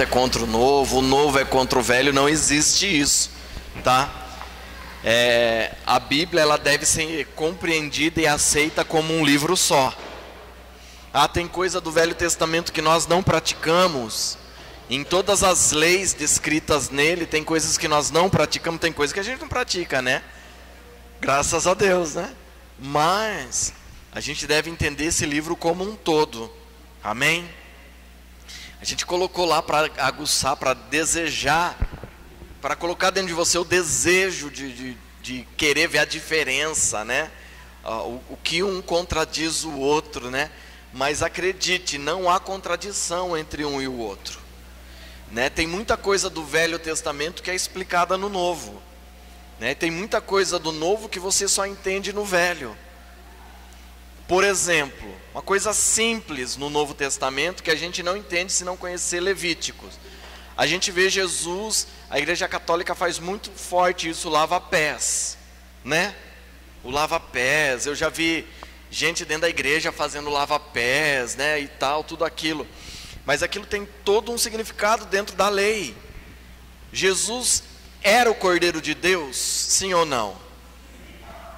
é contra o novo é contra o velho, não existe isso, tá? A Bíblia, ela deve ser compreendida e aceita como um livro só. Tem coisa do Velho Testamento que nós não praticamos. Em todas as leis descritas nele, tem coisas que nós não praticamos, tem coisas que a gente não pratica, né? Graças a Deus, né? Mas a gente deve entender esse livro como um todo. Amém? A gente colocou lá para aguçar, para desejar, para colocar dentro de você o desejo de querer ver a diferença, né? O que um contradiz o outro, né? Mas acredite, não há contradição entre um e o outro, né? Tem muita coisa do Velho Testamento que é explicada no Novo, né? Tem muita coisa do Novo que você só entende no Velho. Por exemplo, uma coisa simples no Novo Testamento que a gente não entende se não conhecer Levíticos. A gente vê Jesus, a Igreja Católica faz muito forte isso, lava-pés, né? O lava-pés, eu já vi gente dentro da igreja fazendo lava-pés, né, e tal, tudo aquilo. Mas aquilo tem todo um significado dentro da lei. Jesus era o Cordeiro de Deus, sim ou não?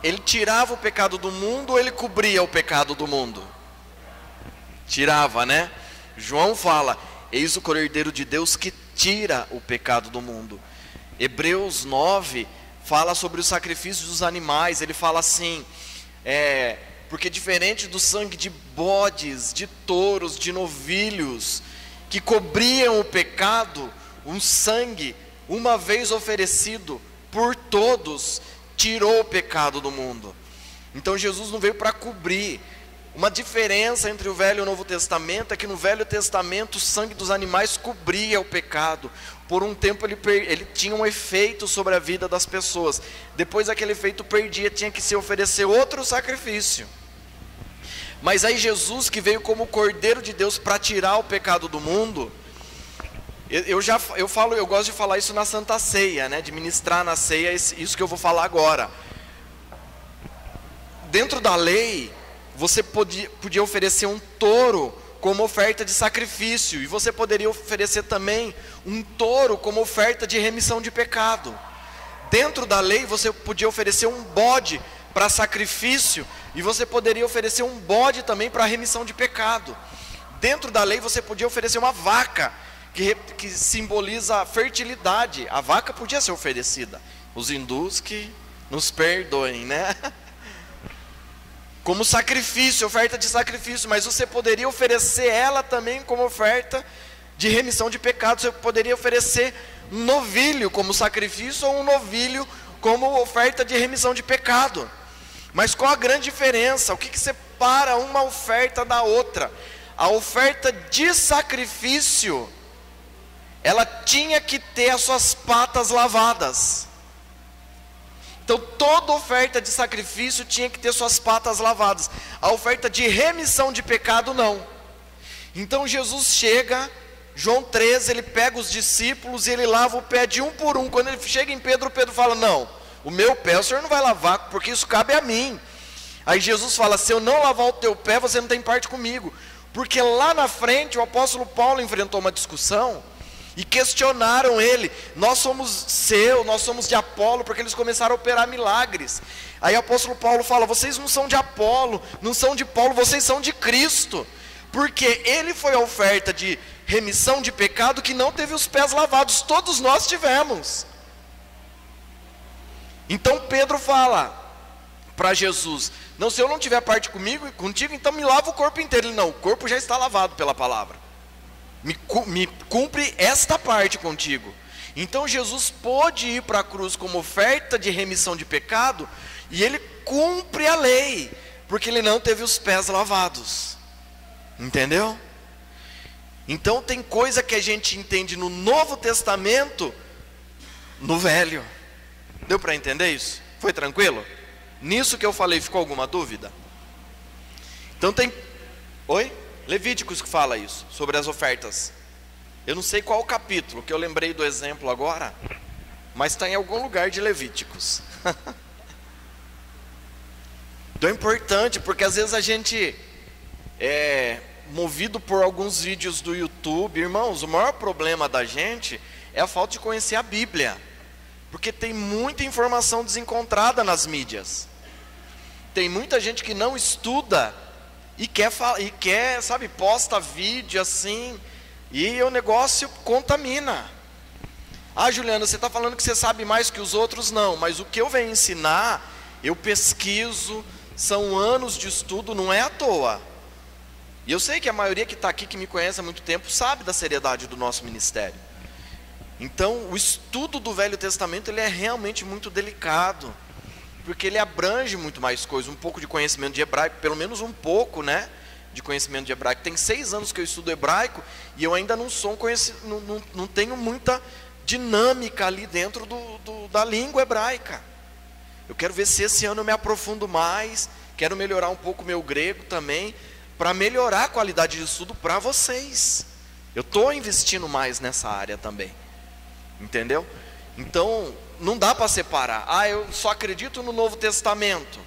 Ele tirava o pecado do mundo ou ele cobria o pecado do mundo? Tirava, né? João fala, eis o Cordeiro de Deus que tira o pecado do mundo. Hebreus 9 fala sobre o sacrifício dos animais. Ele fala assim, porque diferente do sangue de bodes, de touros, de novilhos, que cobriam o pecado, um sangue, uma vez oferecido por todos, tirou o pecado do mundo. Então Jesus não veio para cobrir. Uma diferença entre o Velho e o Novo Testamento é que no Velho Testamento o sangue dos animais cobria o pecado. Por um tempo ele tinha um efeito sobre a vida das pessoas. Depois aquele efeito perdia, tinha que se oferecer outro sacrifício. Mas aí Jesus, que veio como Cordeiro de Deus para tirar o pecado do mundo, eu gosto de falar isso na Santa Ceia, né? De ministrar na ceia isso que eu vou falar agora. Dentro da lei, você podia oferecer um touro como oferta de sacrifício, e você poderia oferecer também um touro como oferta de remissão de pecado. Dentro da lei, você podia oferecer um bode para sacrifício, e você poderia oferecer um bode também para remissão de pecado. Dentro da lei, você podia oferecer uma vaca, que simboliza a fertilidade. A vaca podia ser oferecida. Os hindus que nos perdoem, né? Como sacrifício, oferta de sacrifício. Mas você poderia oferecer ela também como oferta de remissão de pecados. Você poderia oferecer um novilho como sacrifício, ou um novilho como oferta de remissão de pecado. Mas qual a grande diferença? O que separa uma oferta da outra? A oferta de sacrifício, ela tinha que ter as suas patas lavadas. Então toda oferta de sacrifício tinha que ter suas patas lavadas. A oferta de remissão de pecado não. Então Jesus chega, João 13, ele pega os discípulos e ele lava o pé de um por um. Quando ele chega em Pedro, Pedro fala, não, o meu pé o senhor não vai lavar, porque isso cabe a mim. Aí Jesus fala, se eu não lavar o teu pé, você não tem parte comigo. Porque lá na frente o apóstolo Paulo enfrentou uma discussão e questionaram ele, nós somos nós somos de Apolo, porque eles começaram a operar milagres. Aí o apóstolo Paulo fala, vocês não são de Apolo, não são de Paulo, vocês são de Cristo. Porque ele foi a oferta de remissão de pecado que não teve os pés lavados, todos nós tivemos. Então Pedro fala para Jesus, não, se eu não tiver parte contigo, então me lava o corpo inteiro. Ele, não, o corpo já está lavado pela palavra. Me cumpre esta parte contigo. Então Jesus pôde ir para a cruz como oferta de remissão de pecado, e ele cumpre a lei, porque ele não teve os pés lavados. Entendeu? Então tem coisa que a gente entende no Novo Testamento, no Velho. Deu para entender isso? Foi tranquilo? Nisso que eu falei, ficou alguma dúvida? Então tem... Oi? Levíticos que fala isso, sobre as ofertas. Eu não sei qual o capítulo, que eu lembrei do exemplo agora, mas está em algum lugar de Levíticos. Então é importante, porque às vezes a gente movido por alguns vídeos do YouTube. Irmãos, o maior problema da gente é a falta de conhecer a Bíblia, porque tem muita informação desencontrada nas mídias. Tem muita gente que não estuda e quer, sabe, posta vídeo assim, e o negócio contamina. Ah, Juliana, você está falando que você sabe mais que os outros? Não, mas o que eu venho ensinar, eu pesquiso, são anos de estudo, não é à toa. E eu sei que a maioria que está aqui, que me conhece há muito tempo, sabe da seriedade do nosso ministério. Então, o estudo do Velho Testamento, ele é realmente muito delicado, porque ele abrange muito mais coisas, um pouco de conhecimento de hebraico, pelo menos um pouco, né, de conhecimento de hebraico. Tem 6 anos que eu estudo hebraico, e eu ainda não sou não tenho muita dinâmica ali dentro da língua hebraica. Eu quero ver se esse ano eu me aprofundo mais, quero melhorar um pouco o meu grego também, para melhorar a qualidade de estudo para vocês. Eu estou investindo mais nessa área também, entendeu? Então, não dá para separar. Ah, eu só acredito no Novo Testamento.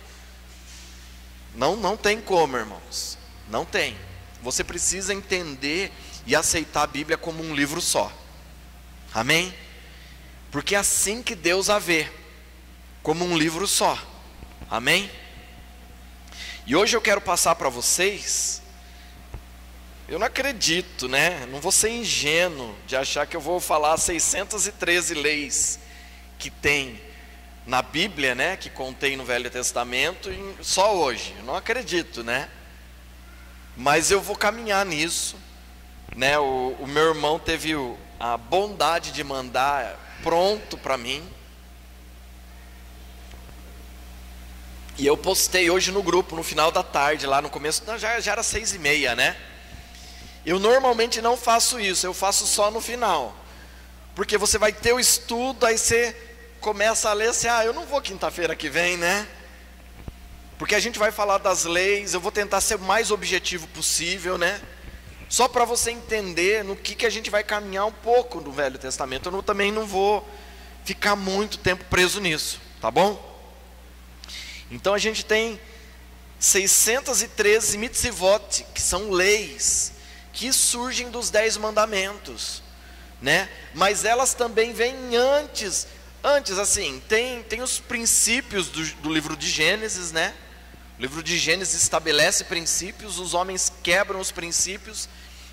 Não tem como, irmãos. Não tem. Você precisa entender e aceitar a Bíblia como um livro só. Amém? Porque é assim que Deus a vê, como um livro só. Amém? E hoje eu quero passar para vocês, eu não acredito, né? Não vou ser ingênuo de achar que eu vou falar 613 leis que tem na Bíblia, né? Que contém no Velho Testamento, só hoje. Eu não acredito, né? Mas eu vou caminhar nisso, né? O meu irmão teve a bondade de mandar pronto para mim. E eu postei hoje no grupo, no final da tarde, lá no começo, já era 6:30, né? Eu normalmente não faço isso, eu faço só no final. Porque você vai ter o estudo, aí você começa a ler assim, eu não vou quinta-feira que vem, né? Porque a gente vai falar das leis, eu vou tentar ser o mais objetivo possível, né? Só para você entender no que a gente vai caminhar um pouco no Velho Testamento. Eu também não vou ficar muito tempo preso nisso, tá bom? Então a gente tem 613 mitzvot, que são leis, que surgem dos 10 mandamentos, né? Mas elas também vêm antes assim, tem os princípios do livro de Gênesis, né? O livro de Gênesis estabelece princípios, os homens quebram os princípios,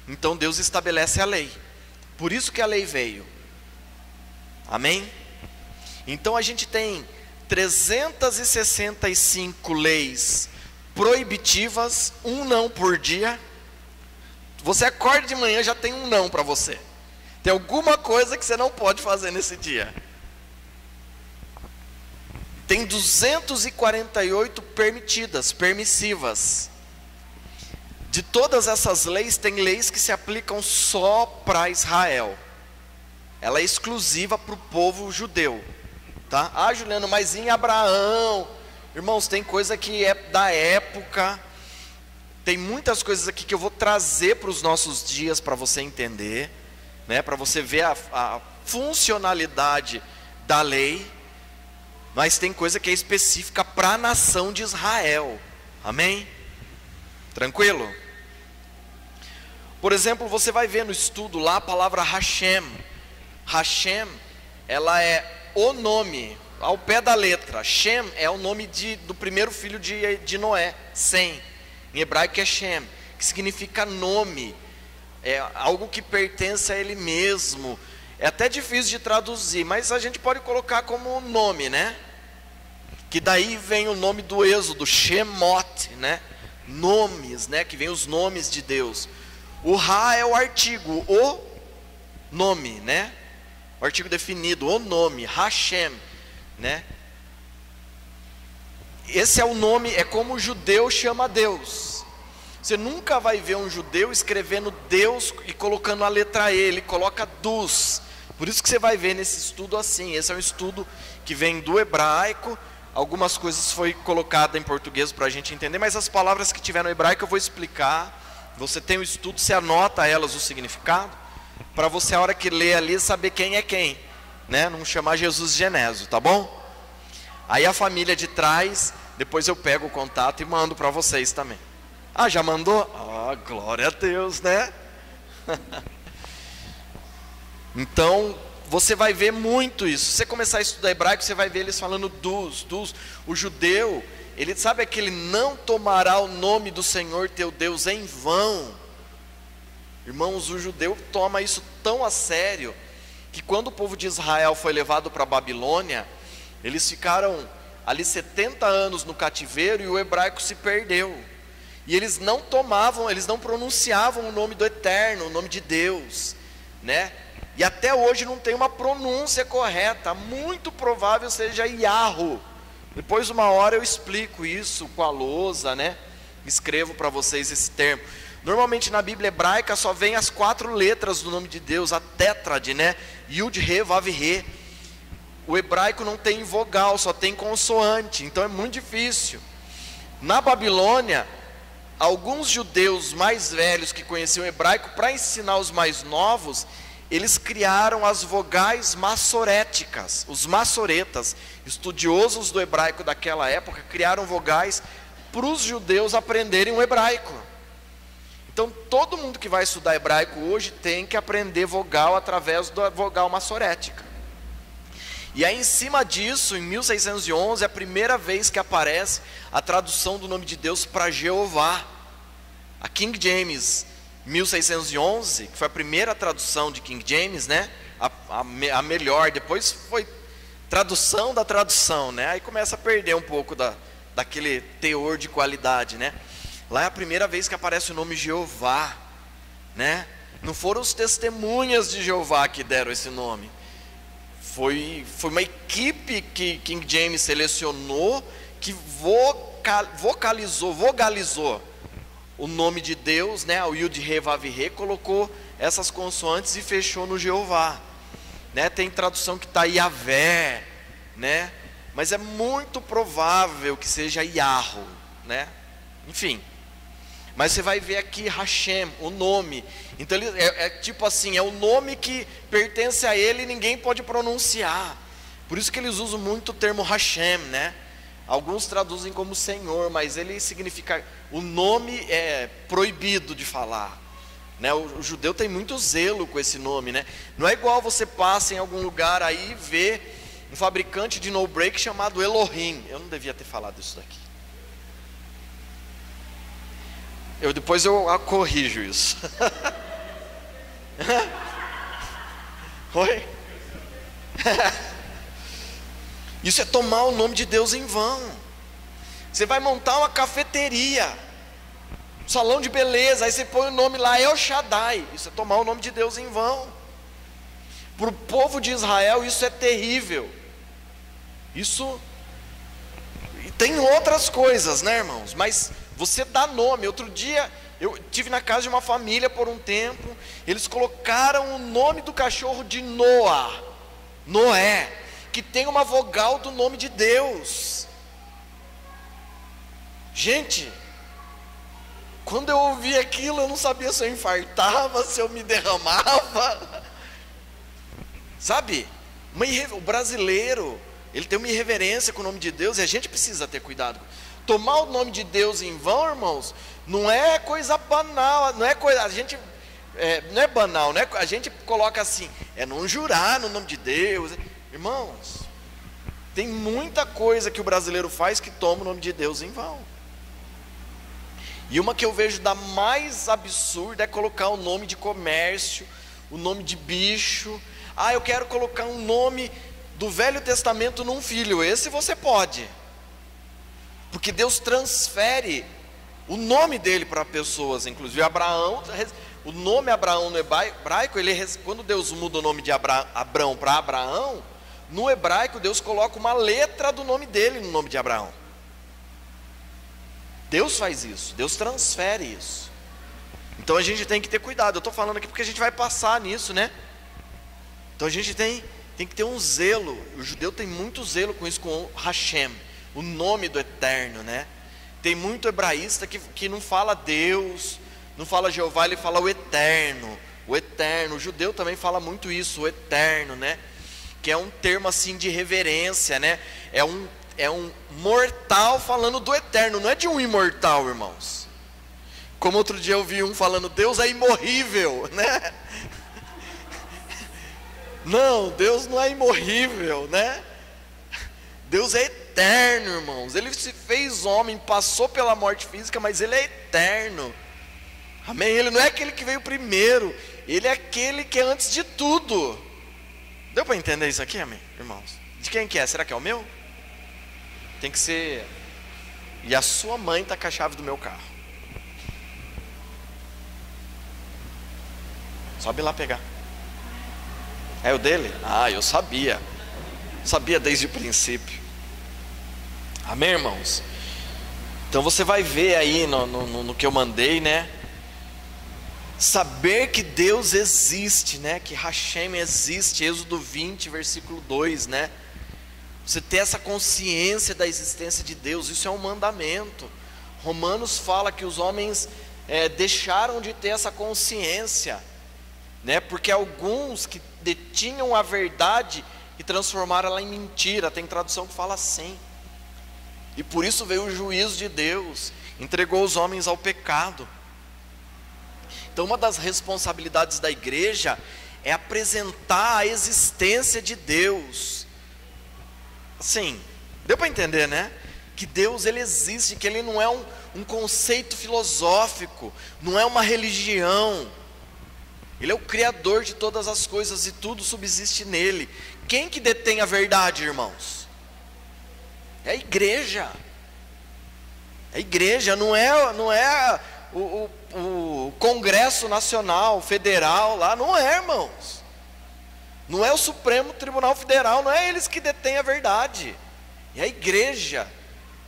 então Deus estabelece a lei. Por isso que a lei veio. Amém? Então a gente tem 365 leis proibitivas, um não por dia. Você acorda de manhã, já tem um não para você. Tem alguma coisa que você não pode fazer nesse dia. Tem 248 permissivas. De todas essas leis, tem leis que se aplicam só para Israel. Ela é exclusiva para o povo judeu, tá? Ah, Juliano, mas em Abraão, irmãos, tem coisa que é da época. Tem muitas coisas aqui que eu vou trazer para os nossos dias para você entender, né? Para você ver a funcionalidade da lei. Mas tem coisa que é específica para a nação de Israel. Amém? Tranquilo? Por exemplo, você vai ver no estudo lá a palavra Hashem. Hashem, ela é o nome, ao pé da letra. Shem é o nome do primeiro filho de Noé, Sem. Em hebraico é Shem, que significa nome. É algo que pertence a ele mesmo. É até difícil de traduzir, mas a gente pode colocar como nome, né? Que daí vem o nome do Êxodo, Shemot, né? Nomes, né? Que vem os nomes de Deus. O Ra é o artigo, o nome, né? O artigo definido, o nome, Hashem, né? Esse é o nome, é como o judeu chama Deus. Você nunca vai ver um judeu escrevendo Deus e colocando a letra E, ele coloca Dus. Por isso que você vai ver nesse estudo assim. Esse é um estudo que vem do hebraico. Algumas coisas foi colocada em português para a gente entender, mas as palavras que tiver no hebraico eu vou explicar. Você tem o estudo, você anota elas o significado, para você a hora que lê ali saber quem é quem, né? Não chamar Jesus de Genésio, tá bom? Aí a família de trás, depois eu pego o contato e mando para vocês também. Ah, já mandou? Ah, glória a Deus, né? Então, você vai ver muito isso. Se você começar a estudar hebraico, você vai ver eles falando dos. O judeu, ele sabe que ele não tomará o nome do Senhor teu Deus em vão. Irmãos, o judeu toma isso tão a sério, que quando o povo de Israel foi levado para a Babilônia, eles ficaram ali 70 anos no cativeiro e o hebraico se perdeu. E eles não tomavam, eles não pronunciavam o nome do Eterno, o nome de Deus, né? E até hoje não tem uma pronúncia correta, muito provável seja Yahoo. Depois uma hora eu explico isso com a lousa, né? Escrevo para vocês esse termo. Normalmente na Bíblia hebraica só vem as 4 letras do nome de Deus, a tétrade, né? Yud, Re, Vav, Re. O hebraico não tem vogal, só tem consoante, então é muito difícil. Na Babilônia, alguns judeus mais velhos que conheciam o hebraico, para ensinar os mais novos, eles criaram as vogais massoréticas. Os massoretas, estudiosos do hebraico daquela época, criaram vogais para os judeus aprenderem o hebraico. Então todo mundo que vai estudar hebraico hoje tem que aprender vogal através da vogal massorética. E aí em cima disso, em 1611, é a primeira vez que aparece a tradução do nome de Deus para Jeová. A King James 1611, que foi a primeira tradução de King James, né? A melhor, depois foi tradução da tradução, né? Aí começa a perder um pouco daquele teor de qualidade, né? Lá é a primeira vez que aparece o nome Jeová, né? Não foram os testemunhas de Jeová que deram esse nome. Foi uma equipe que King James selecionou, que vogalizou o nome de Deus, né? O Yud, Re, Vav, Re, colocou essas consoantes e fechou no Jeová, né? Tem tradução que está Yahvé, né? Mas é muito provável que seja Yahoo, né? Enfim. Mas você vai ver aqui Hashem, o nome. Então ele é tipo assim, é o nome que pertence a ele e ninguém pode pronunciar. Por isso que eles usam muito o termo Hashem, né? Alguns traduzem como Senhor, mas ele significa, o nome é proibido de falar, né? O judeu tem muito zelo com esse nome, né? Não é igual você passa em algum lugar aí e vê um fabricante de no-break chamado Elohim. Eu não devia ter falado isso daqui. Depois eu corrijo isso. Oi? Isso é tomar o nome de Deus em vão. Você vai montar uma cafeteria, um salão de beleza, aí você põe o nome lá, El Shaddai. Isso é tomar o nome de Deus em vão. Para o povo de Israel isso é terrível. Isso, e tem outras coisas, né, irmãos? Mas você dá nome. Outro dia eu estive na casa de uma família por um tempo. Eles colocaram o nome do cachorro de Noé, que tem uma vogal do nome de Deus. Gente, quando eu ouvi aquilo, eu não sabia se eu infartava, se eu me derramava. Sabe, o brasileiro, ele tem uma irreverência com o nome de Deus, e a gente precisa ter cuidado. Tomar o nome de Deus em vão, irmãos, não é coisa banal, não é coisa, não é banal, né? A gente coloca assim, é não jurar no nome de Deus. Irmãos, tem muita coisa que o brasileiro faz que toma o nome de Deus em vão. E uma que eu vejo da mais absurda é colocar o nome de comércio, o nome de bicho. Ah, eu quero colocar um nome do Velho Testamento num filho. Esse você pode, porque Deus transfere o nome dele para pessoas. Inclusive Abraão, o nome Abraão no hebraico, quando Deus muda o nome de Abrão para Abraão, no hebraico Deus coloca uma letra do nome dele no nome de Abraão. Deus faz isso, Deus transfere isso. Então a gente tem que ter cuidado. Eu estou falando aqui porque a gente vai passar nisso, né? Então a gente tem que ter um zelo. O judeu tem muito zelo com isso, com Hashem, o nome do Eterno, né? Tem muito hebraísta que não fala Deus, não fala Jeová, ele fala o Eterno. O Eterno, o judeu também fala muito isso, o Eterno, né? Que é um termo assim de reverência, né? É um mortal falando do Eterno, não é de um imortal, irmãos. Como outro dia eu vi um falando, Deus é imorrível, né? Não, Deus não é imorrível, né? Deus é eterno, irmãos. Ele se fez homem, passou pela morte física, mas Ele é eterno. Amém? Ele não é aquele que veio primeiro, Ele é aquele que é antes de tudo. Deu para entender isso aqui, amém, irmãos? De quem que é? Será que é o meu? Tem que ser. E a sua mãe está com a chave do meu carro. Sobe lá pegar. É o dele? Ah, eu sabia. Sabia desde o princípio. Amém, irmãos? Então você vai ver aí no que eu mandei, né? Saber que Deus existe, né? Que Hashem existe. Êxodo 20, versículo 2, né? Você ter essa consciência da existência de Deus. Isso é um mandamento. Romanos fala que os homens deixaram de ter essa consciência, né? Porque alguns que detinham a verdade e transformaram ela em mentira. Tem tradução que fala assim. E por isso veio o juízo de Deus, entregou os homens ao pecado. Então uma das responsabilidades da igreja é apresentar a existência de Deus. Assim, deu para entender, né? Que Deus, Ele existe, que Ele não é um conceito filosófico, não é uma religião. Ele é o Criador de todas as coisas e tudo subsiste nele. Quem que detém a verdade, irmãos? É a igreja. É a igreja, não é o Congresso Nacional, Federal lá, não é, irmãos. Não é o Supremo Tribunal Federal, não é eles que detêm a verdade. É a igreja,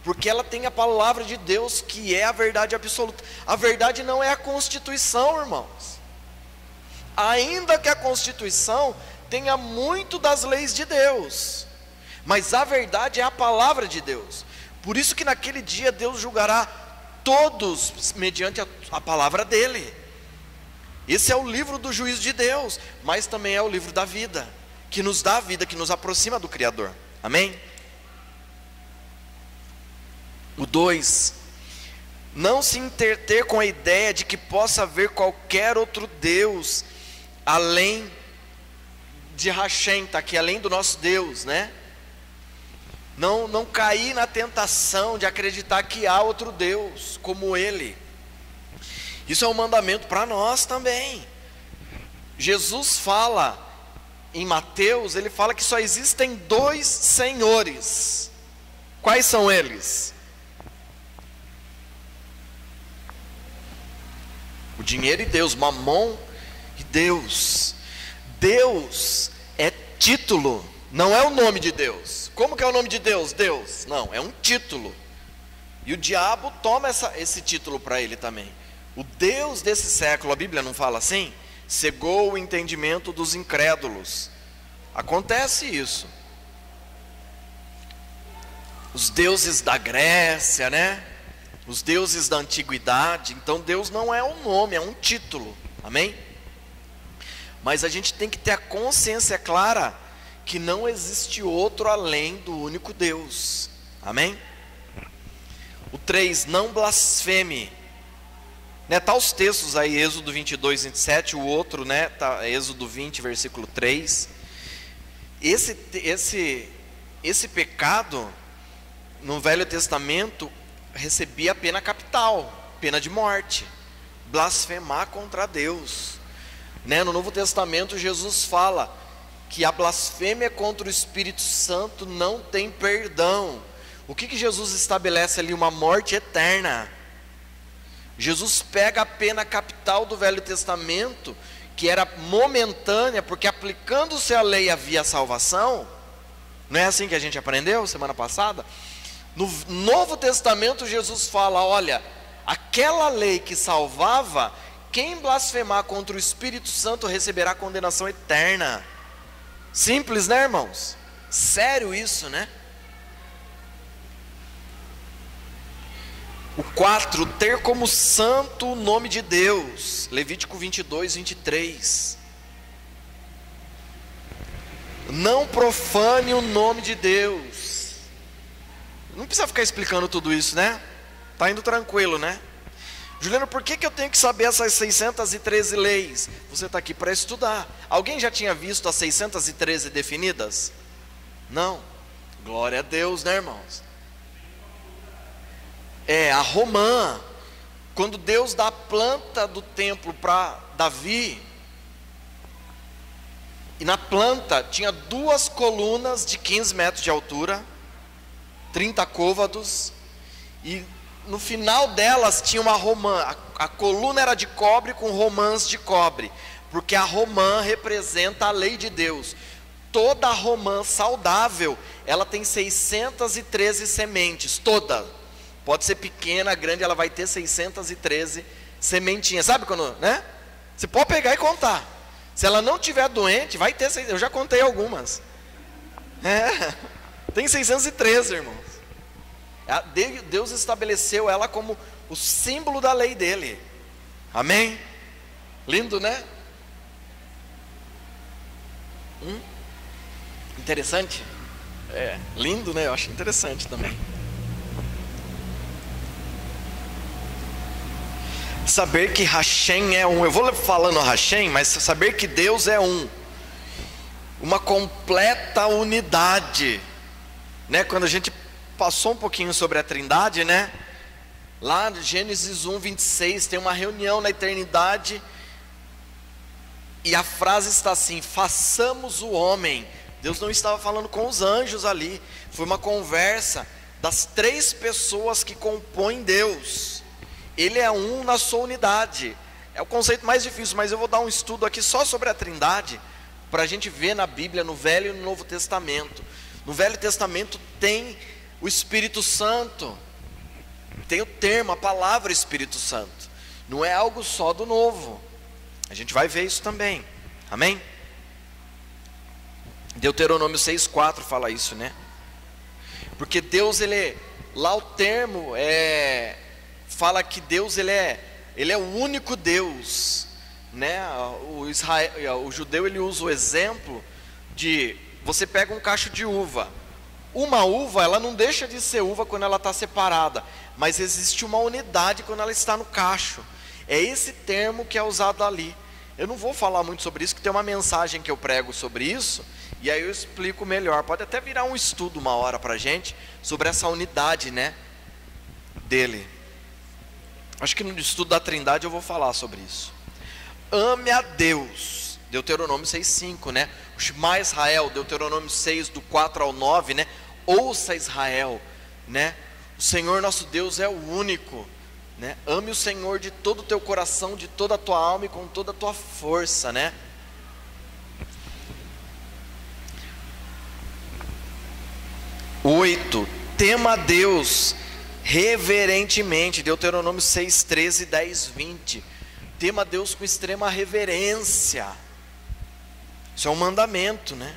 porque ela tem a palavra de Deus, que é a verdade absoluta. A verdade não é a Constituição, irmãos. Ainda que a Constituição tenha muito das leis de Deus, mas a verdade é a palavra de Deus. Por isso que naquele dia Deus julgará todos mediante a palavra dele. Esse é o livro do juízo de Deus, mas também é o livro da vida, que nos dá a vida, que nos aproxima do Criador. Amém? O 2, não se entreter com a ideia de que possa haver qualquer outro Deus além de Hashem, está aqui, além do nosso Deus, né? Não cair na tentação de acreditar que há outro Deus como Ele. Isso é um mandamento para nós também. Jesus fala em Mateus, Ele fala que só existem 2 senhores. Quais são eles? O dinheiro e Deus, Mamon e Deus. Deus é título, não é o nome de Deus. Como que é o nome de Deus? Deus, não, é um título. E o diabo toma esse título para ele também. O Deus desse século, a Bíblia não fala assim? Cegou o entendimento dos incrédulos. Acontece isso. Os deuses da Grécia, né? Os deuses da antiguidade. Então Deus não é um nome, é um título. Amém? Mas a gente tem que ter a consciência clara que não existe outro além do único Deus. Amém? O 3, não blasfeme. Né, tá os textos aí, Êxodo 22, 27, o outro, né, tá, Êxodo 20, versículo 3. Esse pecado, no Velho Testamento, recebia a pena capital, pena de morte, blasfemar contra Deus. Né, no Novo Testamento, Jesus fala que a blasfêmia contra o Espírito Santo não tem perdão. O que Jesus estabelece ali? Uma morte eterna. Jesus pega a pena capital do Velho Testamento, que era momentânea, porque aplicando-se a lei havia salvação. Não é assim que a gente aprendeu semana passada? No Novo Testamento Jesus fala, olha, aquela lei que salvava, quem blasfemar contra o Espírito Santo receberá condenação eterna. Simples, né, irmãos? Sério isso, né? O 4, ter como santo o nome de Deus. Levítico 22, 23. Não profane o nome de Deus. Não precisa ficar explicando tudo isso, né? Tá indo tranquilo, né? Juliano, por que eu tenho que saber essas 613 leis? Você está aqui para estudar. Alguém já tinha visto as 613 definidas? Não. Glória a Deus, né, irmãos? A romã, quando Deus dá a planta do templo para Davi, e na planta tinha 2 colunas de 15 metros de altura, 30 côvados, e no final delas tinha uma romã. A coluna era de cobre com romãs de cobre, porque a romã representa a lei de Deus. Toda romã saudável, ela tem 613 sementes, toda. Pode ser pequena, grande, ela vai ter 613 sementinhas. Sabe quando, né? Você pode pegar e contar. Se ela não tiver doente, vai ter, eu já contei algumas. Tem 613, irmãos. Deus estabeleceu ela como o símbolo da lei dele. Amém? Lindo, né? Interessante? Lindo, né? Eu acho interessante também. Saber que Hashem é um. Eu vou falando Hashem, mas saber que Deus é um. Uma completa unidade, né? Quando a gente passou um pouquinho sobre a Trindade, né? Lá em Gênesis 1:26 tem uma reunião na eternidade, e a frase está assim: façamos o homem. Deus não estava falando com os anjos ali, foi uma conversa das 3 pessoas que compõem Deus. Ele é um na sua unidade. É o conceito mais difícil, mas eu vou dar um estudo aqui só sobre a Trindade, para a gente ver na Bíblia, no Velho e no Novo Testamento. No Velho Testamento tem o Espírito Santo, tem o termo, a palavra Espírito Santo. Não é algo só do Novo. A gente vai ver isso também. Amém? Deuteronômio 6:4 fala isso, né? Porque Deus, lá o termo fala que Deus ele é o único Deus, né? O judeu ele usa o exemplo de você pega um cacho de uva. Uma uva, ela não deixa de ser uva quando ela está separada, mas existe uma unidade quando ela está no cacho. É esse termo que é usado ali. Eu não vou falar muito sobre isso, que tem uma mensagem que eu prego sobre isso, e aí eu explico melhor. Pode até virar um estudo uma hora para a gente, sobre essa unidade, né, dele. Acho que no estudo da Trindade eu vou falar sobre isso. Ame a Deus, Deuteronômio 6:5, né? O Shema Israel, Deuteronômio 6, do 4 ao 9, né? Ouça Israel, né? O Senhor nosso Deus é o único, né? Ame o Senhor de todo o teu coração, de toda a tua alma e com toda a tua força, né? Oito, tema a Deus reverentemente, Deuteronômio 6, 13, 10, 20. Tema a Deus com extrema reverência. Isso é um mandamento, né?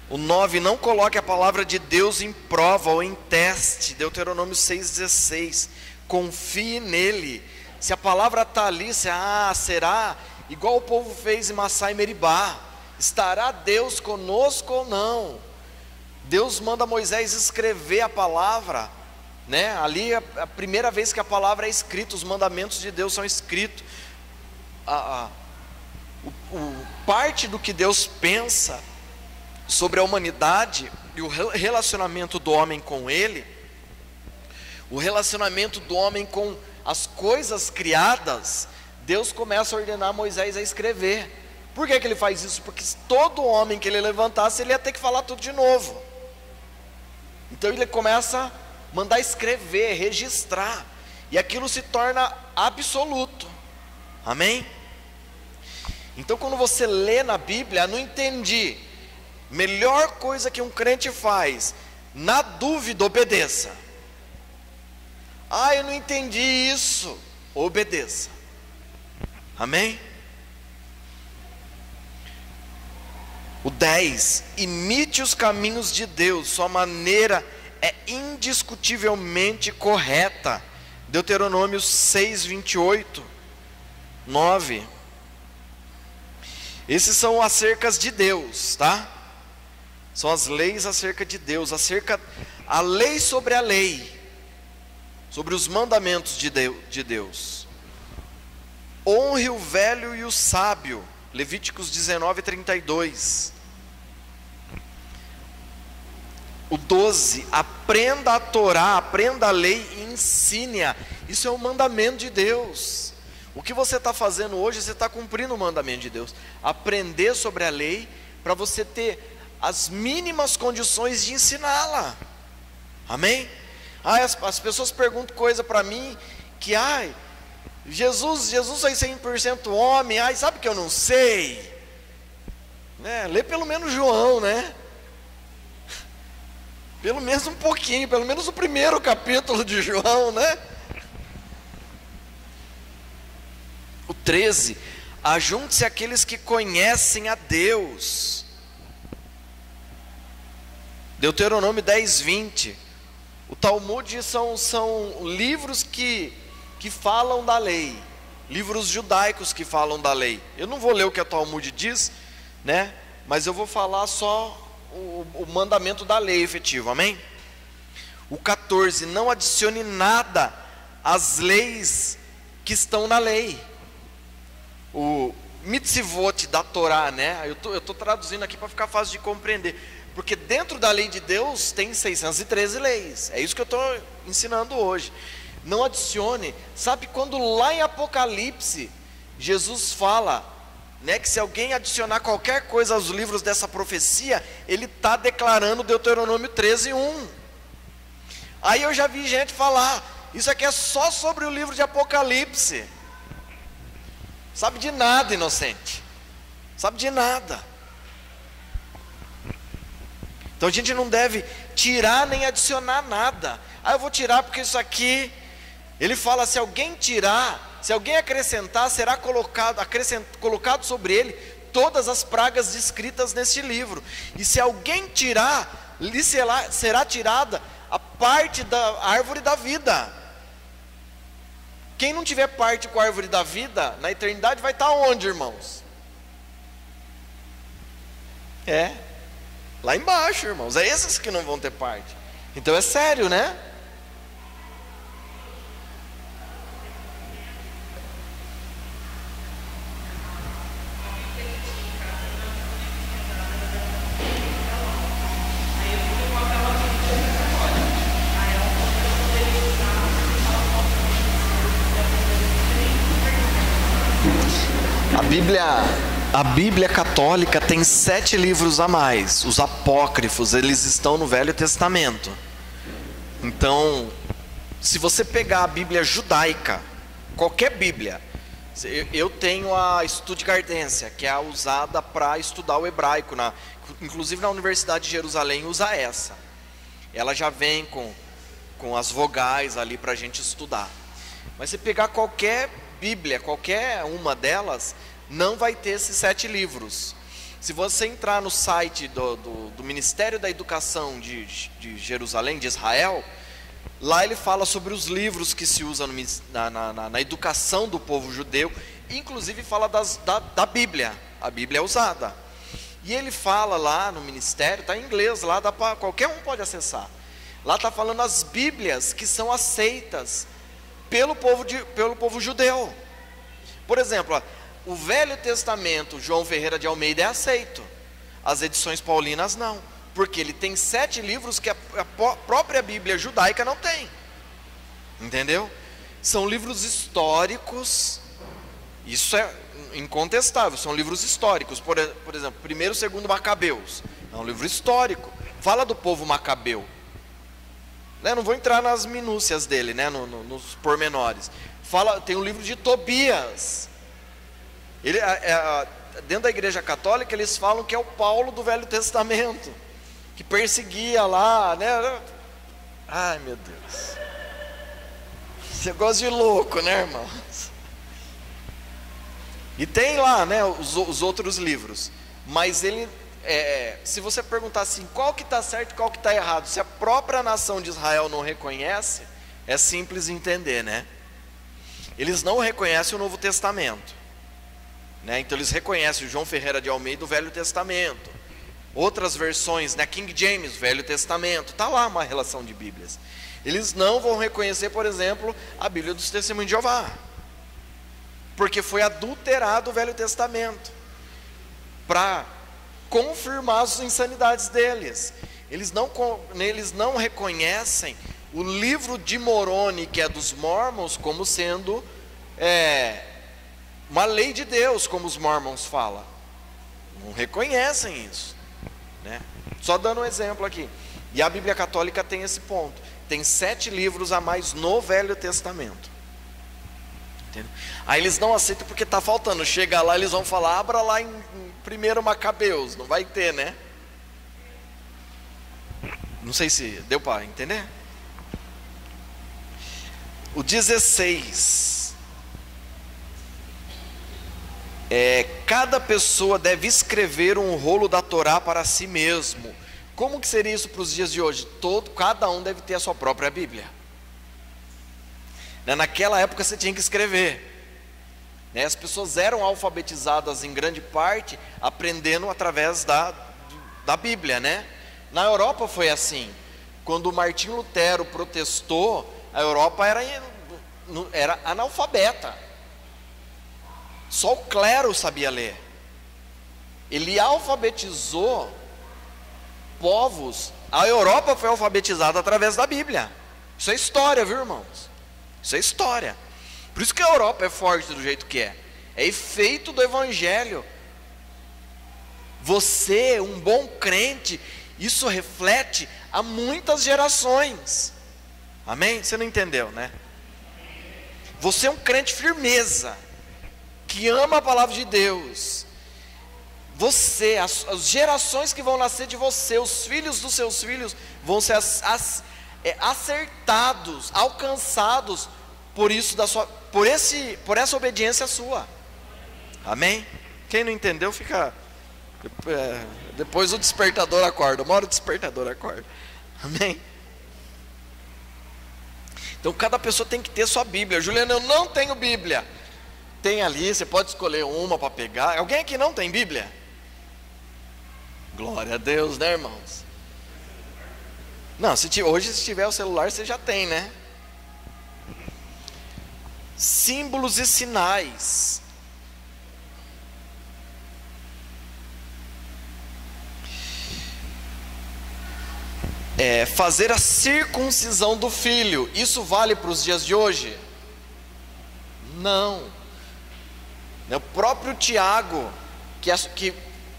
O 9, não coloque a palavra de Deus em prova ou em teste, Deuteronômio 6,16. Confie nele. Se a palavra está ali, será igual o povo fez em Massá e Meribá. Estará Deus conosco ou não? Deus manda Moisés escrever a palavra, né? Ali é a primeira vez que a palavra é escrita, os mandamentos de Deus são escritos. Parte do que Deus pensa sobre a humanidade e o relacionamento do homem com Ele, o relacionamento do homem com as coisas criadas, Deus começa a ordenar Moisés a escrever. Por que Ele faz isso? Porque todo homem que Ele levantasse, Ele ia ter que falar tudo de novo. Então Ele começa a mandar escrever, registrar, e aquilo se torna absoluto. Amém? Então quando você lê na Bíblia, não entendi, melhor coisa que um crente faz, na dúvida, obedeça. Eu não entendi isso, obedeça. Amém? O 10, imite os caminhos de Deus, sua maneira é indiscutivelmente correta. Deuteronômio 6, 28, 9. Esses são acerca de Deus, tá? São as leis acerca de Deus, a lei sobre a lei. sobre os mandamentos de Deus. Honre o velho e o sábio, Levíticos 19:32. O 12, aprenda a Torá, aprenda a lei e ensine-a. Isso é um mandamento de Deus. O que você está fazendo hoje, você está cumprindo o mandamento de Deus. Aprender sobre a lei, para você ter as mínimas condições de ensiná-la. Amém? As pessoas perguntam coisa para mim, que Jesus foi 100% homem, sabe que eu não sei? Né? Lê pelo menos João, né? Pelo menos um pouquinho, pelo menos o primeiro capítulo de João, né? O 13, ajunte-se àqueles que conhecem a Deus. Deuteronômio 10:20. O Talmud são livros que falam da lei, livros judaicos que falam da lei. Eu não vou ler o que o Talmud diz, né? Mas eu vou falar só o mandamento da lei efetivo, amém? O 14, não adicione nada às leis que estão na lei. O mitzvot da Torá, né? Eu estou traduzindo aqui para ficar fácil de compreender, porque dentro da lei de Deus tem 613 leis, é isso que eu estou ensinando hoje. Não adicione, sabe quando lá em Apocalipse, Jesus fala, né, que se alguém adicionar qualquer coisa aos livros dessa profecia, ele está declarando Deuteronômio 13:1. Aí eu já vi gente falar, isso aqui é só sobre o livro de Apocalipse. Sabe de nada, inocente. Sabe de nada. Então a gente não deve tirar nem adicionar nada. Eu vou tirar porque isso aqui, ele fala, se alguém tirar, se alguém acrescentar, será colocado sobre ele todas as pragas descritas neste livro. E se alguém tirar, lhe será tirada a parte da árvore da vida. Quem não tiver parte com a árvore da vida, na eternidade vai estar onde, irmãos? Lá embaixo, irmãos. É esses que não vão ter parte. Então é sério, né? A Bíblia católica tem 7 livros a mais. Os apócrifos, eles estão no Velho Testamento. Então, se você pegar a Bíblia judaica, qualquer Bíblia, eu tenho a Stuttgartense, que é a usada para estudar o hebraico, inclusive na Universidade de Jerusalém usa essa. Ela já vem com as vogais ali para a gente estudar. Mas se pegar qualquer Bíblia, qualquer uma delas, não vai ter esses 7 livros. Se você entrar no site do Ministério da Educação de Jerusalém, de Israel, lá ele fala sobre os livros que se usam na educação do povo judeu, inclusive fala da Bíblia. A Bíblia é usada. E ele fala lá no ministério, está em inglês, lá qualquer um pode acessar. Lá está falando as Bíblias que são aceitas pelo povo judeu. Por exemplo, o Velho Testamento, João Ferreira de Almeida, é aceito. As edições paulinas não, porque ele tem 7 livros que a própria Bíblia judaica não tem. Entendeu? São livros históricos. Isso é incontestável, são livros históricos. Por exemplo, 1º e 2º Macabeus, é um livro histórico. Fala do povo macabeu. Não vou entrar nas minúcias dele, nos pormenores. Tem o livro de Tobias. Dentro da Igreja Católica eles falam que é o Paulo do Velho Testamento, que perseguia lá, Ai, meu Deus. Você gosta de louco, né, irmãos? E tem lá, os outros livros. Mas se você perguntar assim, qual que está certo e qual que está errado, se a própria nação de Israel não reconhece, é simples entender, Eles não reconhecem o Novo Testamento. Então eles reconhecem o João Ferreira de Almeida do Velho Testamento. Outras versões, King James, Velho Testamento. Está lá uma relação de Bíblias. Eles não vão reconhecer, por exemplo, a Bíblia dos Testemunhos de Jeová, porque foi adulterado o Velho Testamento para confirmar as insanidades deles. Eles não reconhecem o livro de Moroni, que é dos Mormons, como sendo uma lei de Deus, como os Mormons falam. Não reconhecem isso, né? Só dando um exemplo aqui. E a Bíblia Católica tem esse ponto. Tem 7 livros a mais no Velho Testamento. Entendeu? Aí eles não aceitam porque está faltando. Chega lá, eles vão falar, abra lá em 1 Macabeus. Não vai ter, né? Não sei se deu para entender. O 16. Cada pessoa deve escrever um rolo da Torá para si mesmo. Como que seria isso para os dias de hoje? Cada um deve ter a sua própria Bíblia. Naquela época você tinha que escrever. As pessoas eram alfabetizadas em grande parte, aprendendo através da Bíblia, né? Na Europa foi assim. Quando Martinho Lutero protestou, a Europa era analfabeta. Só o clero sabia ler. Ele alfabetizou povos. A Europa foi alfabetizada através da Bíblia. Isso é história, viu, irmãos? Isso é história. Por isso que a Europa é forte do jeito que é. É efeito do Evangelho. Você, um bom crente, isso reflete a muitas gerações. Amém? Você não entendeu, né? Você é um crente firmeza, que ama a palavra de Deus. Você, as gerações que vão nascer de você, os filhos dos seus filhos, vão ser acertados, alcançados por isso por essa obediência sua. Amém? Quem não entendeu fica. Depois o despertador acorda. Uma hora o despertador acorda. Amém? Então cada pessoa tem que ter sua Bíblia. Juliana, eu não tenho Bíblia. Tem ali, você pode escolher uma para pegar. Alguém aqui não tem Bíblia? Glória a Deus, né, irmãos? Não, hoje se tiver o celular você já tem, né? Símbolos e sinais. Fazer a circuncisão do filho, isso vale para os dias de hoje? Não. O próprio Tiago, que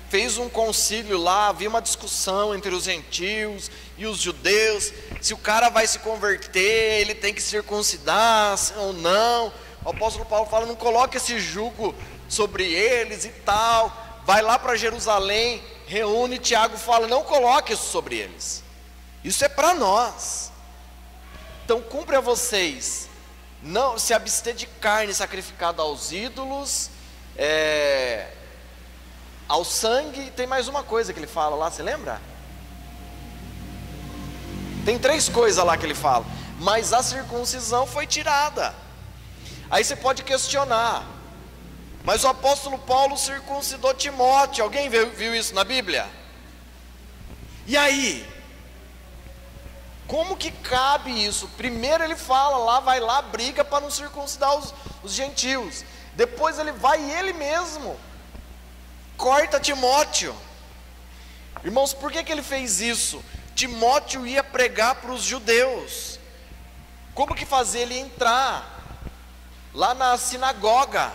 fez um concílio lá, havia uma discussão entre os gentios e os judeus, se o cara vai se converter, ele tem que circuncidar ou não. O apóstolo Paulo fala, não coloque esse jugo sobre eles e tal. Vai lá para Jerusalém, reúne, Tiago fala, não coloque isso sobre eles. Isso é para nós. Então cumpre a vocês não se abster de carne sacrificada aos ídolos, ao sangue. E tem mais uma coisa que ele fala lá, você lembra? Tem 3 coisas lá que ele fala. Mas a circuncisão foi tirada. Aí você pode questionar, mas o apóstolo Paulo circuncidou Timóteo. Alguém viu isso na Bíblia? E aí? Como que cabe isso? Primeiro ele fala lá, vai lá, briga para não circuncidar os gentios. Depois ele vai e ele mesmo corta Timóteo. Irmãos, por que ele fez isso? Timóteo ia pregar para os judeus. Como que fazer ele entrar lá na sinagoga?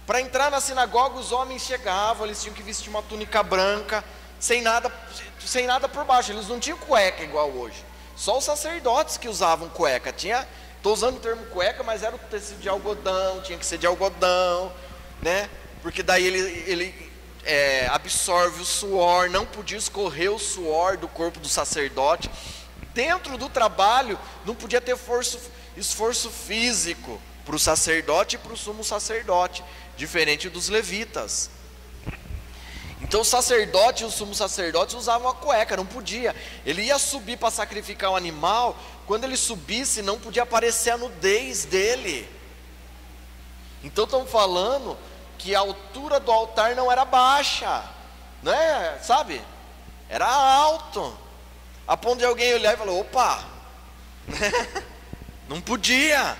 Para entrar na sinagoga os homens chegavam, eles tinham que vestir uma túnica branca, sem nada por baixo. Eles não tinham cueca igual hoje. Só os sacerdotes que usavam cueca. Estou usando o termo cueca, mas era o tecido de algodão, tinha que ser de algodão, né? Porque daí ele absorve o suor, não podia escorrer o suor do corpo do sacerdote. Dentro do trabalho, não podia ter esforço físico para o sacerdote e para o sumo sacerdote, diferente dos levitas. Então o sacerdote e os sumos sacerdotes usavam a cueca, não podia. Ele ia subir para sacrificar um animal, quando ele subisse não podia aparecer a nudez dele. Então estamos falando que a altura do altar não era baixa, né? Sabe? Era alto, a ponto de alguém olhar e falar, opa, Não podia.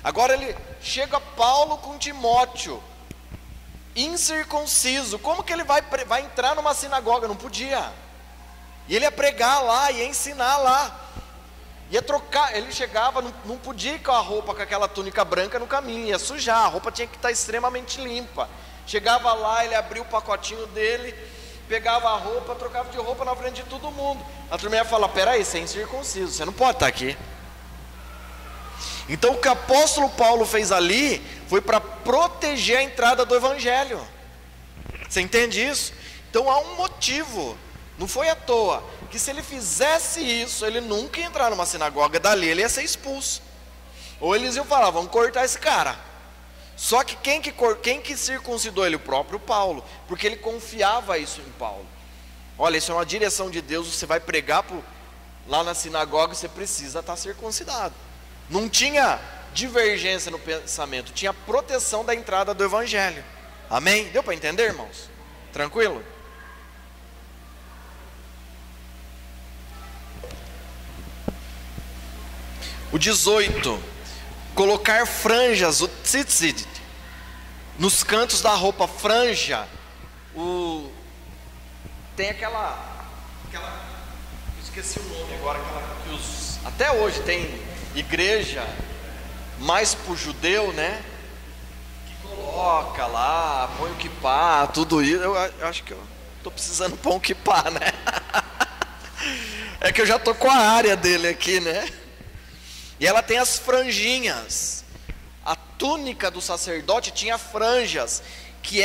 Agora ele chega Paulo com Timóteo, incircunciso. Como que ele vai entrar numa sinagoga? Não podia. E ele ia pregar lá, ia ensinar lá, ia trocar. Ele chegava, não podia ir com a roupa, com aquela túnica branca no caminho, ia sujar. A roupa tinha que estar extremamente limpa. Chegava lá, ele abria o pacotinho dele, pegava a roupa, trocava de roupa na frente de todo mundo. A turma ia falar: peraí, você é incircunciso, você não pode estar aqui. Então o que o apóstolo Paulo fez ali foi para proteger a entrada do evangelho. Você entende isso? Então há um motivo, não foi à toa, que se ele fizesse isso, ele nunca ia entrar numa sinagoga, dali ele ia ser expulso. Ou eles iam falar: vamos cortar esse cara. Só que quem que circuncidou ele? O próprio Paulo, porque ele confiava isso em Paulo. Olha, isso é uma direção de Deus, você vai pregar lá na sinagoga, você precisa estar circuncidado. Não tinha divergência no pensamento, tinha proteção da entrada do evangelho. Amém? Deu para entender, irmãos? Tranquilo? O 18, colocar franjas, o tzitzit, nos cantos da roupa. Franja, tem aquela, eu esqueci o nome agora, até hoje tem igreja mais pro judeu, né? Que coloca lá, põe o kippá, tudo isso. Eu acho que eu tô precisando pôr um kippá, né? É que eu já tô com a área dele aqui, né? E ela tem as franjinhas. A túnica do sacerdote tinha franjas, que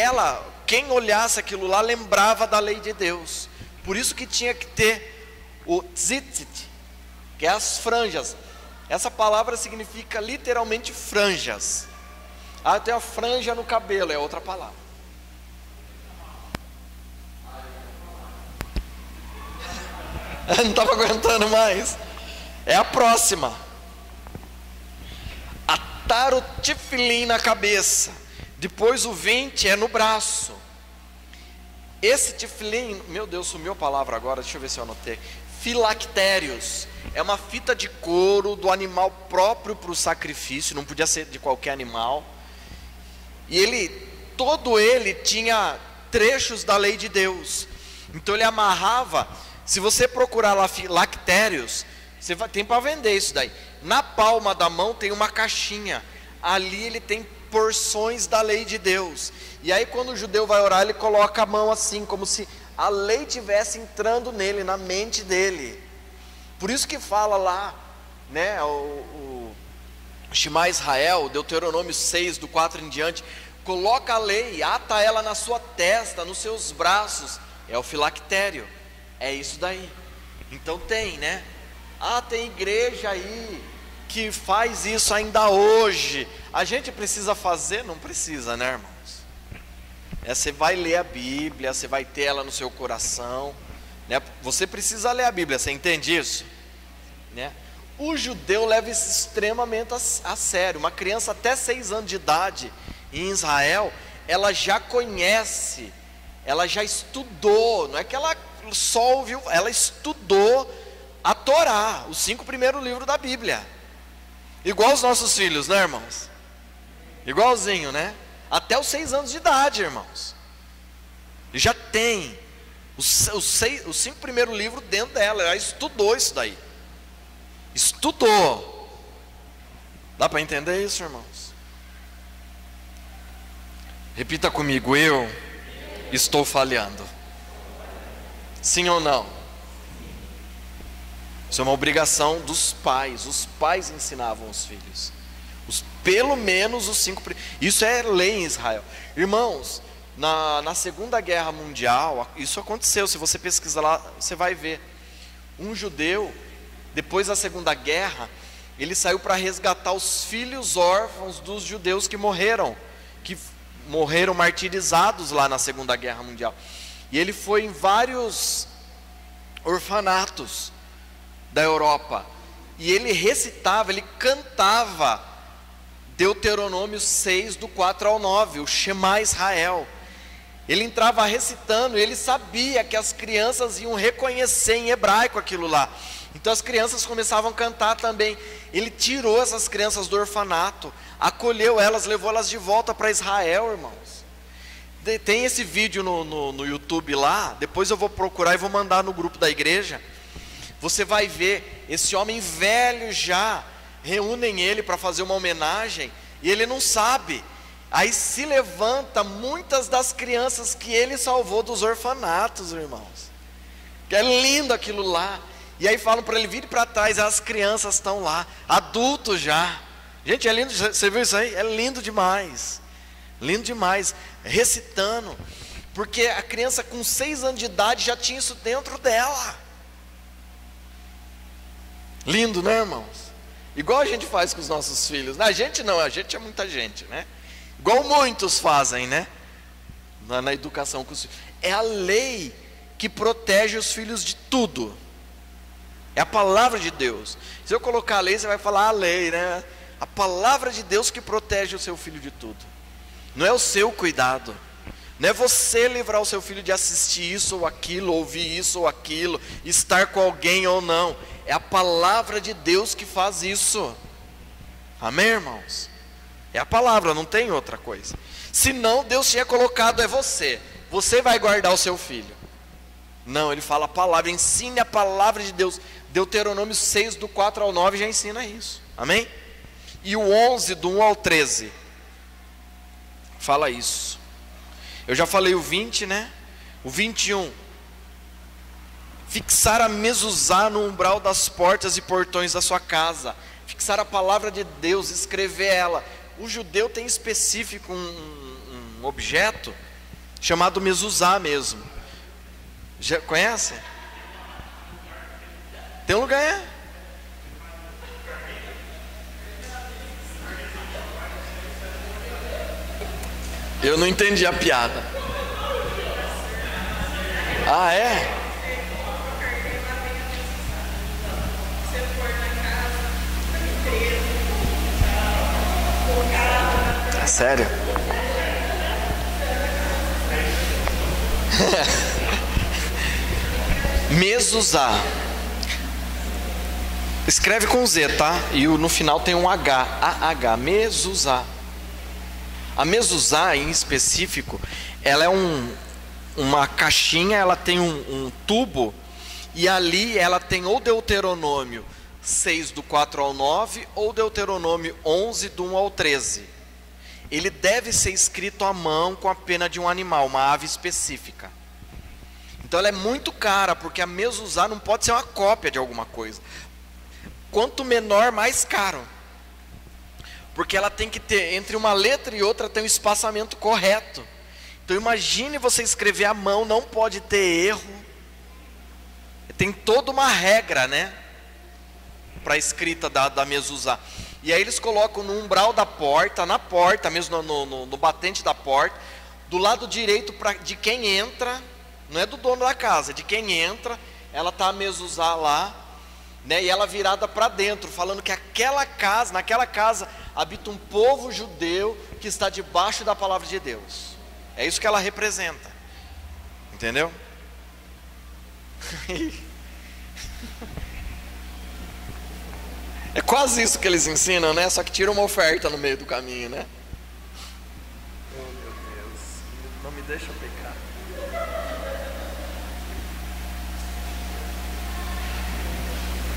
quem olhasse aquilo lá lembrava da lei de Deus. Por isso que tinha que ter o tzitzit, que é as franjas. Essa palavra significa literalmente franjas. Tem a franja no cabelo, é outra palavra. Não estava aguentando mais. É a próxima. Atar o tefilim na cabeça. Depois o 20 é no braço. Esse tefilim, meu Deus, sumiu a palavra agora, deixa eu ver se eu anotei. Filactérios. É uma fita de couro do animal próprio para o sacrifício, não podia ser de qualquer animal. E todo ele tinha trechos da lei de Deus. Então ele amarrava. Se você procurar lá filactérios, tem para vender isso daí. Na palma da mão tem uma caixinha. Ali ele tem porções da lei de Deus. E aí quando o judeu vai orar, ele coloca a mão assim, como se a lei estivesse entrando nele, na mente dele. Por isso que fala lá, né, o Shema Israel, Deuteronômio 6, do 4 em diante, coloca a lei, ata ela na sua testa, nos seus braços. É o filactério, é isso daí. Então tem, né? Tem igreja aí que faz isso ainda hoje. A gente precisa fazer? Não precisa, né, irmãos? Você vai ler a Bíblia, você vai ter ela no seu coração, né? Você precisa ler a Bíblia, você entende isso? Né? O judeu leva isso extremamente a sério. Uma criança até 6 anos de idade em Israel, ela já conhece, ela já estudou, não é que ela só ouviu, ela estudou a Torá, os 5 primeiros livros da Bíblia. Igual os nossos filhos, né, irmãos? Igualzinho, né? Até os 6 anos de idade, irmãos. Já tem os 5 primeiros livros dentro dela. Ela estudou isso daí. Estudou. Dá para entender isso, irmãos? Repita comigo: eu estou falhando. Sim ou não? Isso é uma obrigação dos pais. Os pais ensinavam os filhos. Pelo menos os 5. Isso é lei em Israel. Irmãos, na Segunda Guerra Mundial, isso aconteceu. Se você pesquisar lá, você vai ver. Um judeu, depois da Segunda Guerra, ele saiu para resgatar os filhos órfãos dos judeus que morreram martirizados lá na Segunda Guerra Mundial. E ele foi em vários orfanatos da Europa. E ele recitava, ele cantava Deuteronômio 6, do 4 ao 9, o Shema Israel. Ele entrava recitando, ele sabia que as crianças iam reconhecer em hebraico aquilo lá. Então as crianças começavam a cantar também. Ele tirou essas crianças do orfanato, acolheu elas, levou elas de volta para Israel, irmãos. Tem esse vídeo no YouTube lá, depois eu vou procurar e vou mandar no grupo da igreja. Você vai ver, esse homem velho já, reúnem ele para fazer uma homenagem, e ele não sabe. Aí se levanta muitas das crianças que ele salvou dos orfanatos, irmãos. Que é lindo aquilo lá. E aí falam para ele vir para trás, as crianças estão lá, adultos já. Gente, é lindo, você viu isso aí? É lindo demais. Lindo demais, recitando. Porque a criança com 6 anos de idade já tinha isso dentro dela. Lindo, né, irmãos? Igual a gente faz com os nossos filhos. A gente não, a gente é muita gente, né? Igual muitos fazem, né? Na educação com os filhos. É a lei que protege os filhos de tudo. É a palavra de Deus. Se eu colocar a lei, você vai falar a lei, né? A palavra de Deus que protege o seu filho de tudo. Não é o seu cuidado. Não é você livrar o seu filho de assistir isso ou aquilo, ouvir isso ou aquilo, estar com alguém ou não. É a palavra de Deus que faz isso. Amém, irmãos? É a palavra, não tem outra coisa. Senão Deus tinha colocado, é você. Você vai guardar o seu filho. Não, ele fala a palavra, ensine a palavra de Deus. Deuteronômio 6, do 4 ao 9 já ensina isso. Amém? E o 11, do 1 ao 13, fala isso. Eu já falei o 20, né? O 21. Fixar a mezuzá no umbral das portas e portões da sua casa. Fixar a palavra de Deus, escrever ela. O judeu tem específico um objeto chamado mezuzá mesmo. Já conhece? Tem um lugar, Eu não entendi a piada. Ah, é? É sério? Mezuzá. Escreve com Z, tá? E no final tem um H. AH. Mezuzá. A mezuzá em específico, ela é uma caixinha, ela tem um tubo, e ali ela tem ou Deuteronômio 6 do 4 ao 9, ou Deuteronômio 11 do 1 ao 13. Ele deve ser escrito à mão com a pena de um animal, uma ave específica. Então ela é muito cara, porque a mezuzá não pode ser uma cópia de alguma coisa. Quanto menor, mais caro. Porque ela tem que ter, entre uma letra e outra, tem um espaçamento correto. Então imagine você escrever à mão, não pode ter erro. Tem toda uma regra, né? Para a escrita da mezuzá. E aí eles colocam no umbral da porta, na porta, mesmo no batente da porta, do lado direito de quem entra, não é do dono da casa, é de quem entra, ela está a mezuzá lá, né? E ela virada para dentro, falando que naquela casa habita um povo judeu que está debaixo da palavra de Deus. É isso que ela representa. Entendeu? É quase isso que eles ensinam, né? Só que tira uma oferta no meio do caminho, né? Oh, meu Deus, não me deixa pecar.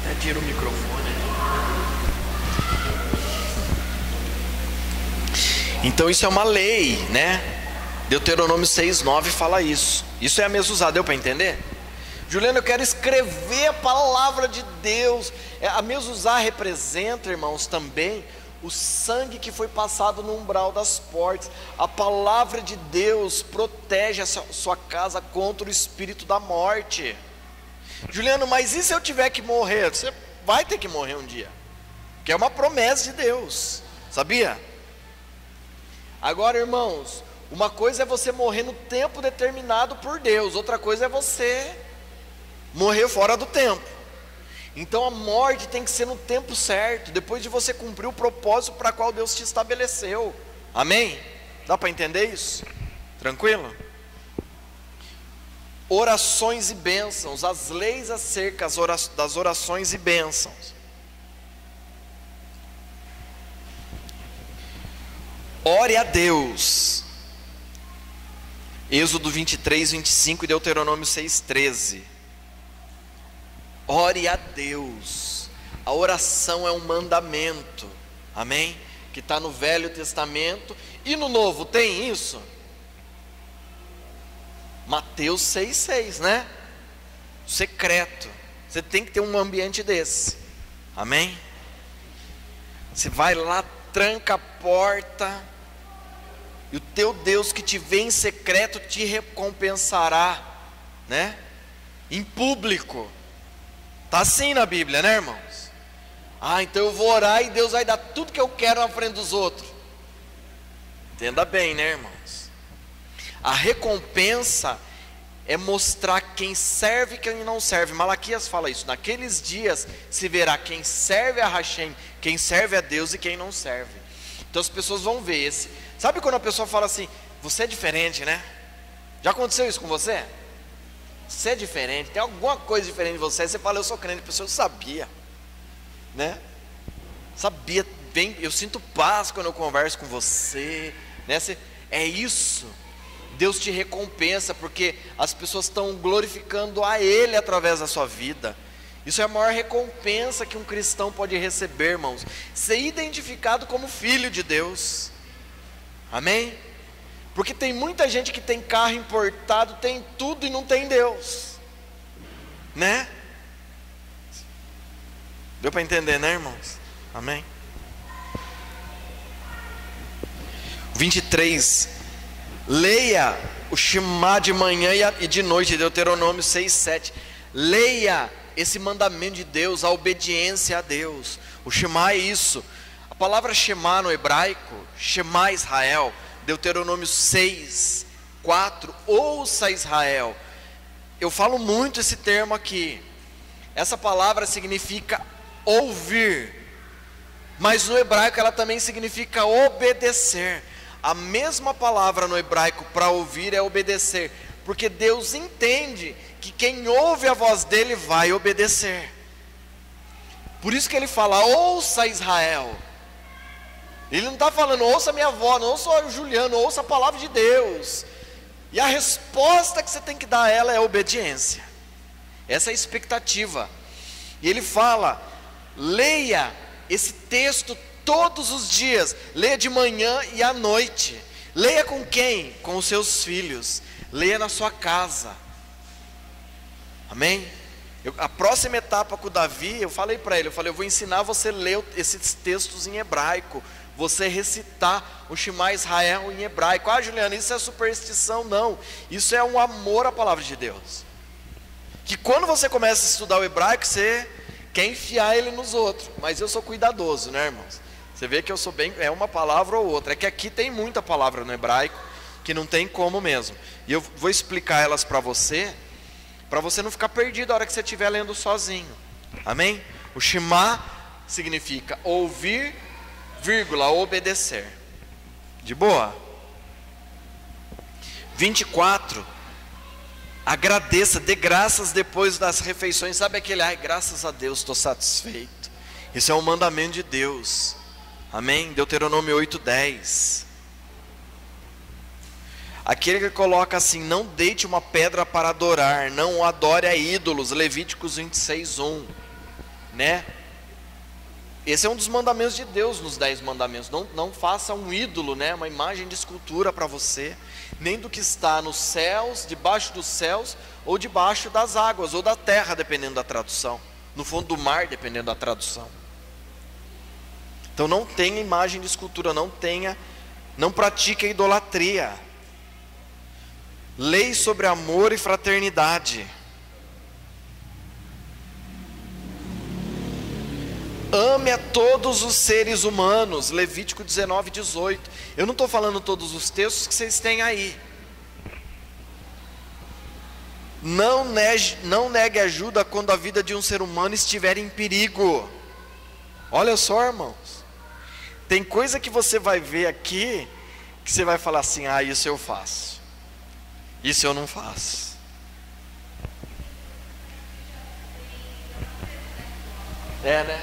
Até tira o microfone. Então isso é uma lei, né? Deuteronômio 6:9 fala isso. Isso é a mezuzá, deu para entender? Juliano, eu quero escrever a palavra de Deus. A mezuzá representa, irmãos, também o sangue que foi passado no umbral das portas. A palavra de Deus protege a sua casa contra o espírito da morte. Juliano, mas e se eu tiver que morrer? Você vai ter que morrer um dia, que é uma promessa de Deus, sabia? Agora, irmãos, uma coisa é você morrer no tempo determinado por Deus, outra coisa é você morrer fora do tempo. Então a morte tem que ser no tempo certo, depois de você cumprir o propósito para qual Deus te estabeleceu. Amém? Dá para entender isso? Tranquilo? orações e bênçãos, as leis acerca das orações e bênçãos. Ore a Deus. Êxodo 23, 25 e Deuteronômio 6, 13. Ore a Deus. A oração é um mandamento, amém? Que está no Velho Testamento. E no Novo tem isso? Mateus 6, 6, né? Secreto. Você tem que ter um ambiente desse, amém? Você vai lá, tranca a porta, e o teu Deus que te vê em secreto te recompensará, né? Em público. Está assim na Bíblia, né, irmãos? Ah, então eu vou orar e Deus vai dar tudo que eu quero na frente dos outros. Entenda bem, né, irmãos? A recompensa é mostrar quem serve e quem não serve. Malaquias fala isso. Naqueles dias se verá quem serve a Hashem, quem serve a Deus e quem não serve. Então as pessoas vão ver esse. Sabe quando a pessoa fala assim, você é diferente, né? Já aconteceu isso com você? Você é diferente, tem alguma coisa diferente de você. Aí você fala, eu sou crente. A pessoa, eu sabia, né? Sabia bem, eu sinto paz quando eu converso com você, né? É isso. Deus te recompensa porque as pessoas estão glorificando a Ele através da sua vida. Isso é a maior recompensa que um cristão pode receber, irmãos. Ser identificado como filho de Deus. Amém? Porque tem muita gente que tem carro importado, tem tudo e não tem Deus, né? Deu para entender, né, irmãos? Amém? 23. Leia o Shema de manhã e de noite, Deuteronômio 6, 7. Leia esse mandamento de Deus, a obediência a Deus. O Shema é isso. A palavra Shema no hebraico, Shema Israel, Deuteronômio 6, 4, ouça Israel. Eu falo muito esse termo aqui. Essa palavra significa ouvir, mas no hebraico ela também significa obedecer. A mesma palavra no hebraico para ouvir é obedecer, porque Deus entende que quem ouve a voz dele vai obedecer. Por isso que ele fala, ouça Israel. Ele não está falando, ouça minha voz, não ouça o Juliano, ouça a palavra de Deus. E a resposta que você tem que dar a ela é obediência. Essa é a expectativa. E ele fala, leia esse texto todos os dias, leia de manhã e à noite. Leia com quem? Com os seus filhos. Leia na sua casa. Amém? A próxima etapa com o Davi, eu falei para ele, eu vou ensinar você a ler esses textos em hebraico, você recitar o Shema Israel em hebraico. Ah, Juliana, isso é superstição? Não, isso é um amor à palavra de Deus, que quando você começa a estudar o hebraico, você quer enfiar ele nos outros, mas eu sou cuidadoso, né, irmãos? Você vê que eu sou bem, é uma palavra ou outra, é que aqui tem muita palavra no hebraico, que não tem como mesmo, e eu vou explicar elas para você não ficar perdido a hora que você estiver lendo sozinho, amém? O Shema significa ouvir, vírgula, obedecer, de boa? 24, agradeça, dê graças depois das refeições, sabe aquele, ai, graças a Deus, estou satisfeito, isso é um mandamento de Deus, amém? Deuteronômio 8, 10, aquele que coloca assim, não deite uma pedra para adorar, não adore a ídolos, Levíticos 26, 1, né? Esse é um dos mandamentos de Deus nos 10 mandamentos, não faça um ídolo, né? Uma imagem de escultura para você, nem do que está nos céus, debaixo dos céus, ou debaixo das águas, ou da terra, dependendo da tradução, no fundo do mar, dependendo da tradução. Então não tenha imagem de escultura, não pratique a idolatria. Lei sobre amor e fraternidade. Ame a todos os seres humanos, Levítico 19, 18. Eu não estou falando todos os textos que vocês têm aí. Não negue ajuda quando a vida de um ser humano estiver em perigo. Olha só, irmãos, tem coisa que você vai ver aqui, que você vai falar assim, ah, isso eu faço, isso eu não faço. É, né?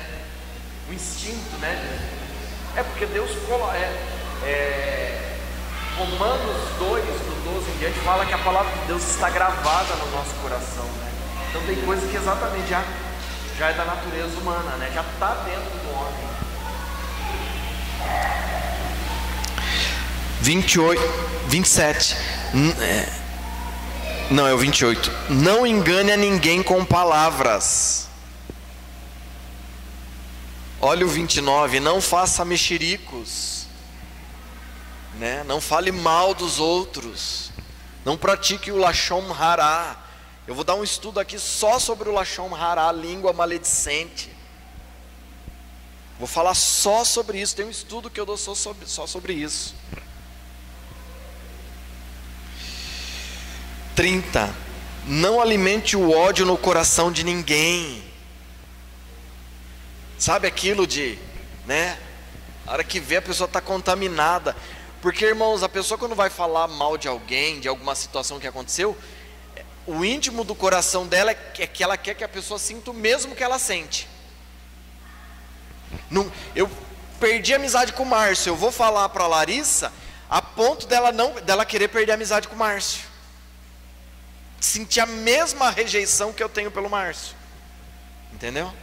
O instinto, né? É porque Deus Romanos 2, do 12 em diante, fala que a palavra de Deus está gravada no nosso coração, né? Então tem coisa que exatamente já é da natureza humana, né? Já está dentro do homem. 27. Não, é o 28. Não engane a ninguém com palavras. Olha o 29. Não faça mexericos, né? Não fale mal dos outros. Não pratique o lashon hará. Eu vou dar um estudo aqui só sobre o lashon hará, língua maledicente. Vou falar só sobre isso. Tem um estudo que eu dou só sobre isso. 30. Não alimente o ódio no coração de ninguém. Sabe aquilo de, né? A hora que vê, a pessoa está contaminada. Porque, irmãos, a pessoa quando vai falar mal de alguém, de alguma situação que aconteceu, o íntimo do coração dela é que ela quer que a pessoa sinta o mesmo que ela sente. Eu perdi a amizade com o Márcio, eu vou falar para a Larissa a ponto dela querer perder a amizade com o Márcio. Sentir a mesma rejeição que eu tenho pelo Márcio. Entendeu?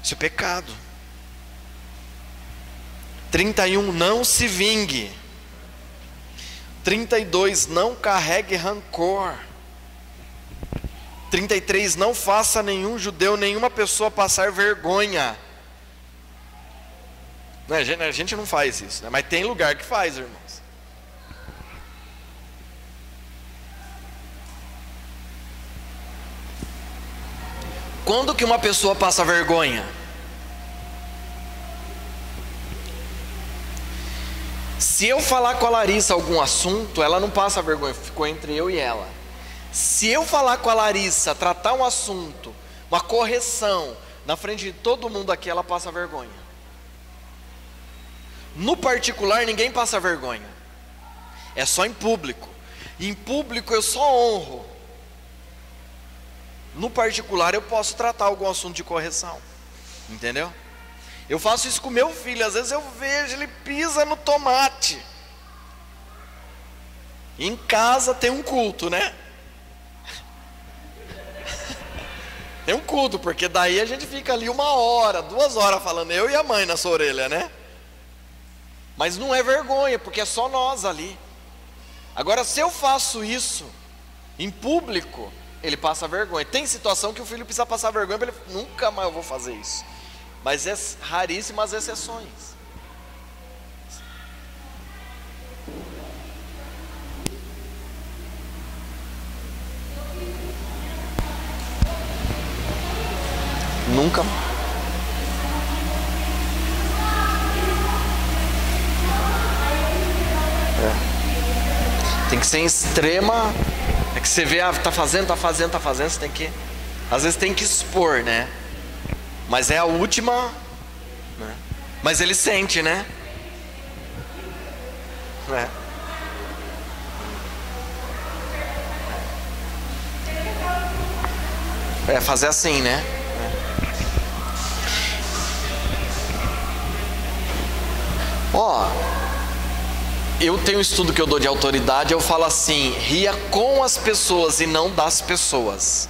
Isso é pecado. 31. Não se vingue. 32. Não carregue rancor. 33. Não faça nenhum judeu, nenhuma pessoa passar vergonha. A gente não faz isso, né? Mas tem lugar que faz, irmãos. Quando que uma pessoa passa vergonha? Se eu falar com a Larissa algum assunto, ela não passa vergonha, ficou entre eu e ela. Se eu falar com a Larissa, tratar um assunto, uma correção, na frente de todo mundo aqui, ela passa vergonha. No particular, ninguém passa vergonha. É só em público. Em público eu só honro. No particular eu posso tratar algum assunto de correção. Entendeu? Eu faço isso com meu filho. Às vezes eu vejo, ele pisa no tomate. E em casa tem um culto, né? Tem um culto, porque daí a gente fica ali 1 hora, 2 horas falando, eu e a mãe na sua orelha, né? Mas não é vergonha, porque é só nós ali. Agora, se eu faço isso em público, ele passa vergonha. Tem situação que o filho precisa passar vergonha para ele, nunca mais eu vou fazer isso. Mas é raríssimas exceções. Nunca. Tem que ser em extrema. É que você vê, tá fazendo, você tem que, às vezes tem que expor, né? Mas é a última, né? Mas ele sente, né? É fazer assim, né? Ó, eu tenho um estudo que eu dou de autoridade, eu falo assim, ria com as pessoas e não das pessoas,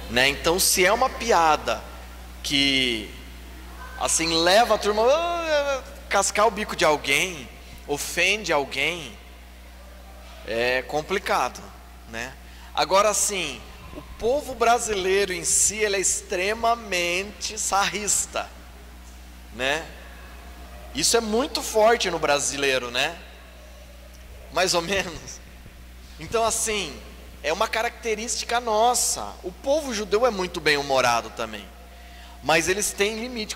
né? Então se é uma piada que assim leva a turma a cascar o bico de alguém, ofende alguém, é complicado, né? Agora assim, o povo brasileiro em si, ele é extremamente sarrista, né? Isso é muito forte no brasileiro, né? Mais ou menos. Então assim, é uma característica nossa. O povo judeu é muito bem-humorado também, mas eles têm limite.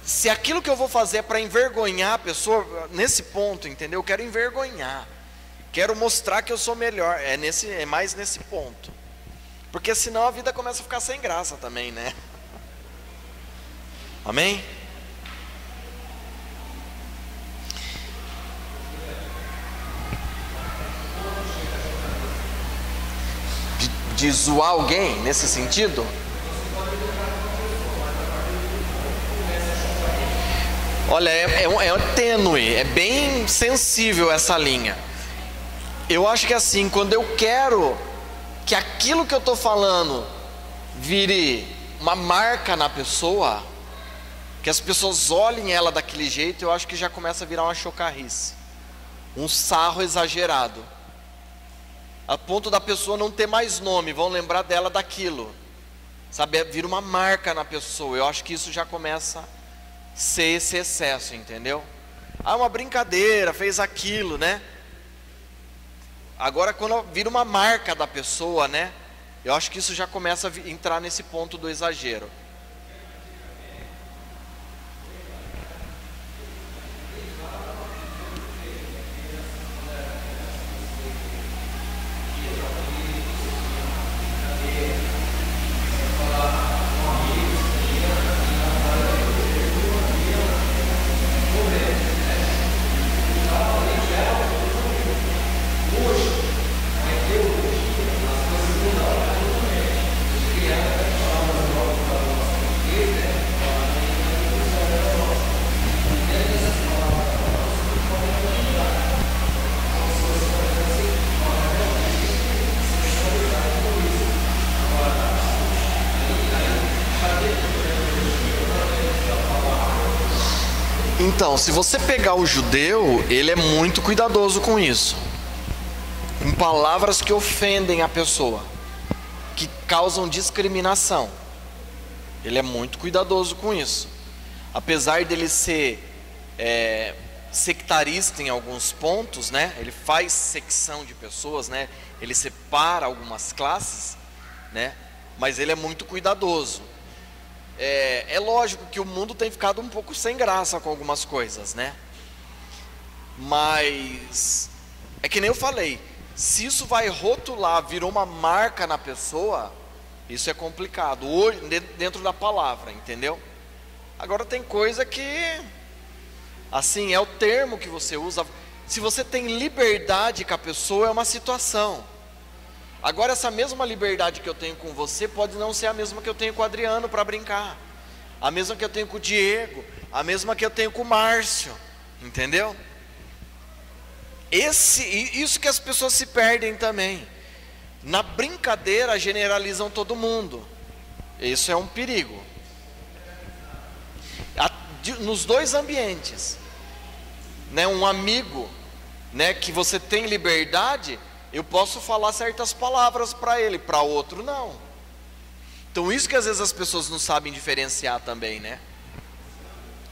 Se aquilo que eu vou fazer é para envergonhar a pessoa, nesse ponto, entendeu? Eu quero envergonhar, quero mostrar que eu sou melhor. É mais nesse ponto, porque senão a vida começa a ficar sem graça também, né? Amém? De zoar alguém nesse sentido? Olha, é tênue, é bem sensível essa linha. Eu acho que assim, quando eu quero que aquilo que eu estou falando vire uma marca na pessoa, que as pessoas olhem ela daquele jeito, eu acho que já começa a virar uma chocarrice, um sarro exagerado, a ponto da pessoa não ter mais nome, vão lembrar dela daquilo, sabe, vira uma marca na pessoa. Eu acho que isso já começa a ser esse excesso, entendeu? Ah, uma brincadeira, fez aquilo, né? Agora quando vira uma marca da pessoa, né? Eu acho que isso já começa a entrar nesse ponto do exagero. Então, se você pegar o judeu, ele é muito cuidadoso com isso, com palavras que ofendem a pessoa, que causam discriminação. Ele é muito cuidadoso com isso. Apesar dele ser sectarista em alguns pontos, né? Ele faz secção de pessoas, né? Ele separa algumas classes, né? Mas ele é muito cuidadoso. É lógico que o mundo tem ficado um pouco sem graça com algumas coisas, né? Mas é que nem eu falei, se isso vai rotular, virou uma marca na pessoa, isso é complicado, hoje, dentro da palavra, entendeu? Agora tem coisa que, assim, é o termo que você usa. Se você tem liberdade com a pessoa, é uma situação. Agora essa mesma liberdade que eu tenho com você pode não ser a mesma que eu tenho com o Adriano para brincar, a mesma que eu tenho com o Diego, a mesma que eu tenho com o Márcio, entendeu? Isso que as pessoas se perdem também. Na brincadeira generalizam todo mundo. Isso é um perigo. Nos dois ambientes, né? Um amigo, né, que você tem liberdade, eu posso falar certas palavras para ele, para outro não. Então isso que às vezes as pessoas não sabem diferenciar também, né?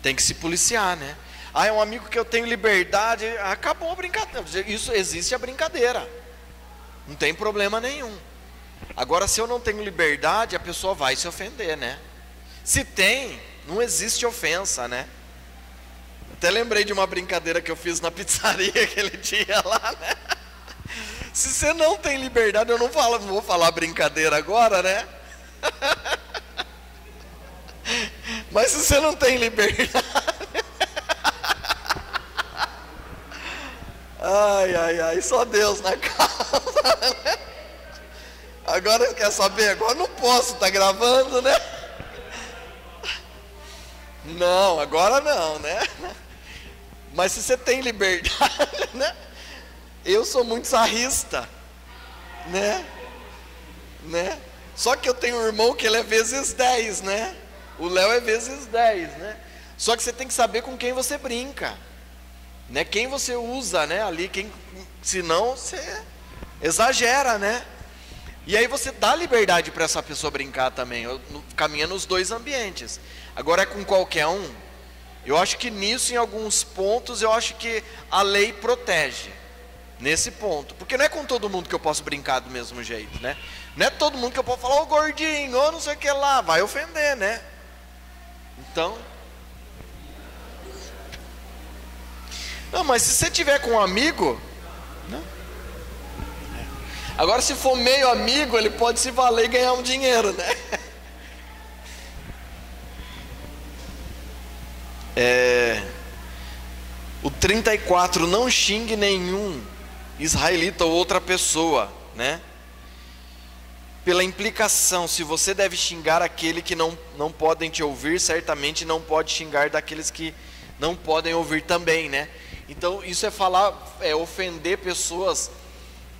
Tem que se policiar, né? Ah, é um amigo que eu tenho liberdade, acabou a brincadeira. Isso existe a brincadeira, não tem problema nenhum. Agora se eu não tenho liberdade, a pessoa vai se ofender, né? Se tem, não existe ofensa, né? Até lembrei de uma brincadeira que eu fiz na pizzaria aquele dia lá, né? Se você não tem liberdade, eu não vou falar brincadeira agora, né? Mas se você não tem liberdade, ai, só Deus na causa, né? Agora quer saber? Agora não posso, tá gravando, né? Não, agora não, né? Mas se você tem liberdade, né? Eu sou muito sarrista, né? Só que eu tenho um irmão que ele é vezes 10, né? O Léo é vezes 10, né? Só que você tem que saber com quem você brinca, né? Quem você usa, né? Ali, senão você exagera, né? E aí você dá liberdade para essa pessoa brincar também. Caminha nos dois ambientes. Agora é com qualquer um. Eu acho que nisso, em alguns pontos, eu acho que a lei protege. Nesse ponto, porque não é com todo mundo que eu posso brincar do mesmo jeito, né? Não é todo mundo que eu posso falar, ô gordinho, ou não sei o que lá, vai ofender, né? Então, não, mas se você tiver com um amigo, né? Agora se for meio amigo, ele pode se valer e ganhar um dinheiro, né? O 34, não xingue nenhum israelita ou outra pessoa, né? Pela implicação, se você deve xingar aquele que não podem te ouvir, certamente não pode xingar daqueles que não podem ouvir também, né? Então isso é falar, é ofender pessoas,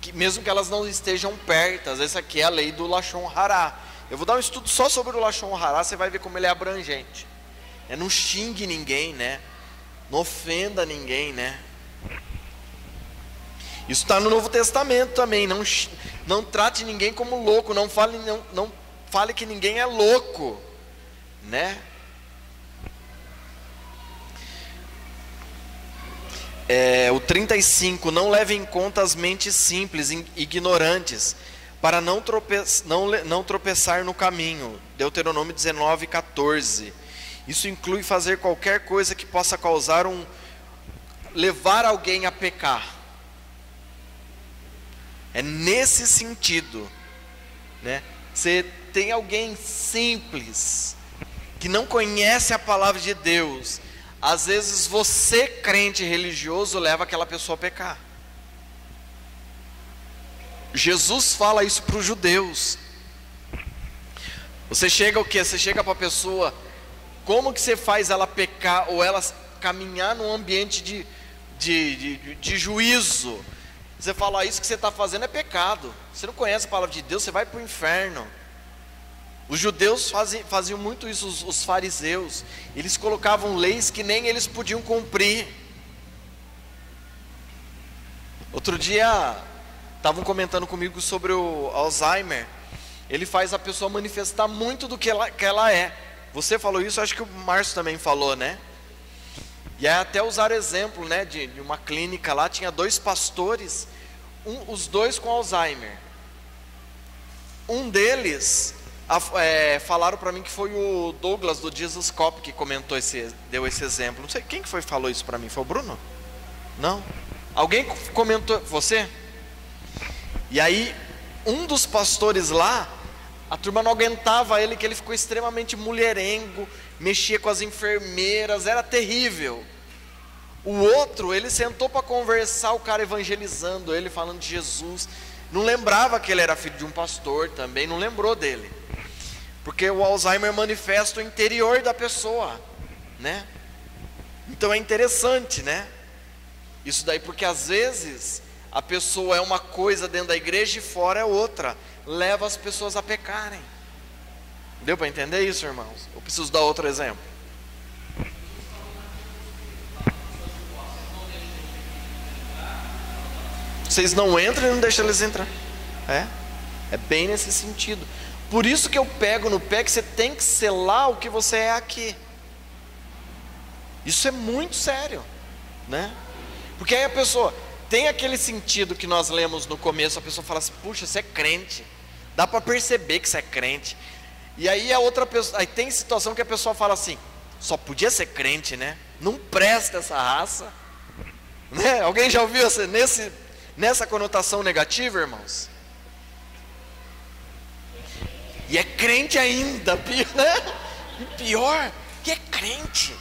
que, mesmo que elas não estejam perto. Essa aqui é a lei do Lashon Hará. Eu vou dar um estudo só sobre o Lashon Hará, você vai ver como ele é abrangente. Não xingue ninguém, né? Não ofenda ninguém, né? Isso está no Novo Testamento também. Não trate ninguém como louco. Não fale que ninguém é louco, né? O 35, não leve em conta as mentes simples, ignorantes, para não tropeçar no caminho. Deuteronômio 19, 14. Isso inclui fazer qualquer coisa que possa levar alguém a pecar. É nesse sentido, né? Você tem alguém simples, que não conhece a palavra de Deus. Às vezes você, crente religioso, leva aquela pessoa a pecar. Jesus fala isso para os judeus. Você chega o quê? Você chega para a pessoa, como que você faz ela pecar, ou ela caminhar num ambiente de juízo? Você fala, isso que você está fazendo é pecado. Você não conhece a palavra de Deus, você vai para o inferno. Os judeus faziam muito isso, os fariseus. Eles colocavam leis que nem eles podiam cumprir. Outro dia, estavam comentando comigo sobre o Alzheimer. Ele faz a pessoa manifestar muito do que ela é. Você falou isso, acho que o Márcio também falou, né? E aí até usaram exemplo, né, de uma clínica lá, tinha 2 pastores, os 2 com Alzheimer. Um deles... falaram para mim que foi o Douglas do Jesus Cop que deu esse exemplo. Não sei quem que falou isso para mim. Foi o Bruno? Não? Alguém comentou? Você? E aí um dos pastores lá, a turma não aguentava ele, que ele ficou extremamente mulherengo, mexia com as enfermeiras, era terrível. O outro, ele sentou para conversar, o cara evangelizando ele, falando de Jesus. Não lembrava que ele era filho de um pastor também, não lembrou dele. Porque o Alzheimer manifesta o interior da pessoa, né? Então é interessante, né? Isso daí, porque às vezes a pessoa é uma coisa dentro da igreja e fora é outra. Leva as pessoas a pecarem. Deu para entender isso, irmãos? Eu preciso dar outro exemplo. Vocês não entram e não deixam eles entrar. É bem nesse sentido. Por isso que eu pego no pé que você tem que selar o que você é aqui. Isso é muito sério, né? Porque aí a pessoa tem aquele sentido que nós lemos no começo, a pessoa fala assim, puxa, você é crente. Dá para perceber que você é crente. E aí a outra pessoa, aí tem situação que a pessoa fala assim, só podia ser crente, né? Não presta essa raça, né? Alguém já ouviu nessa conotação negativa, irmãos? E é crente ainda, né? E pior, que é crente,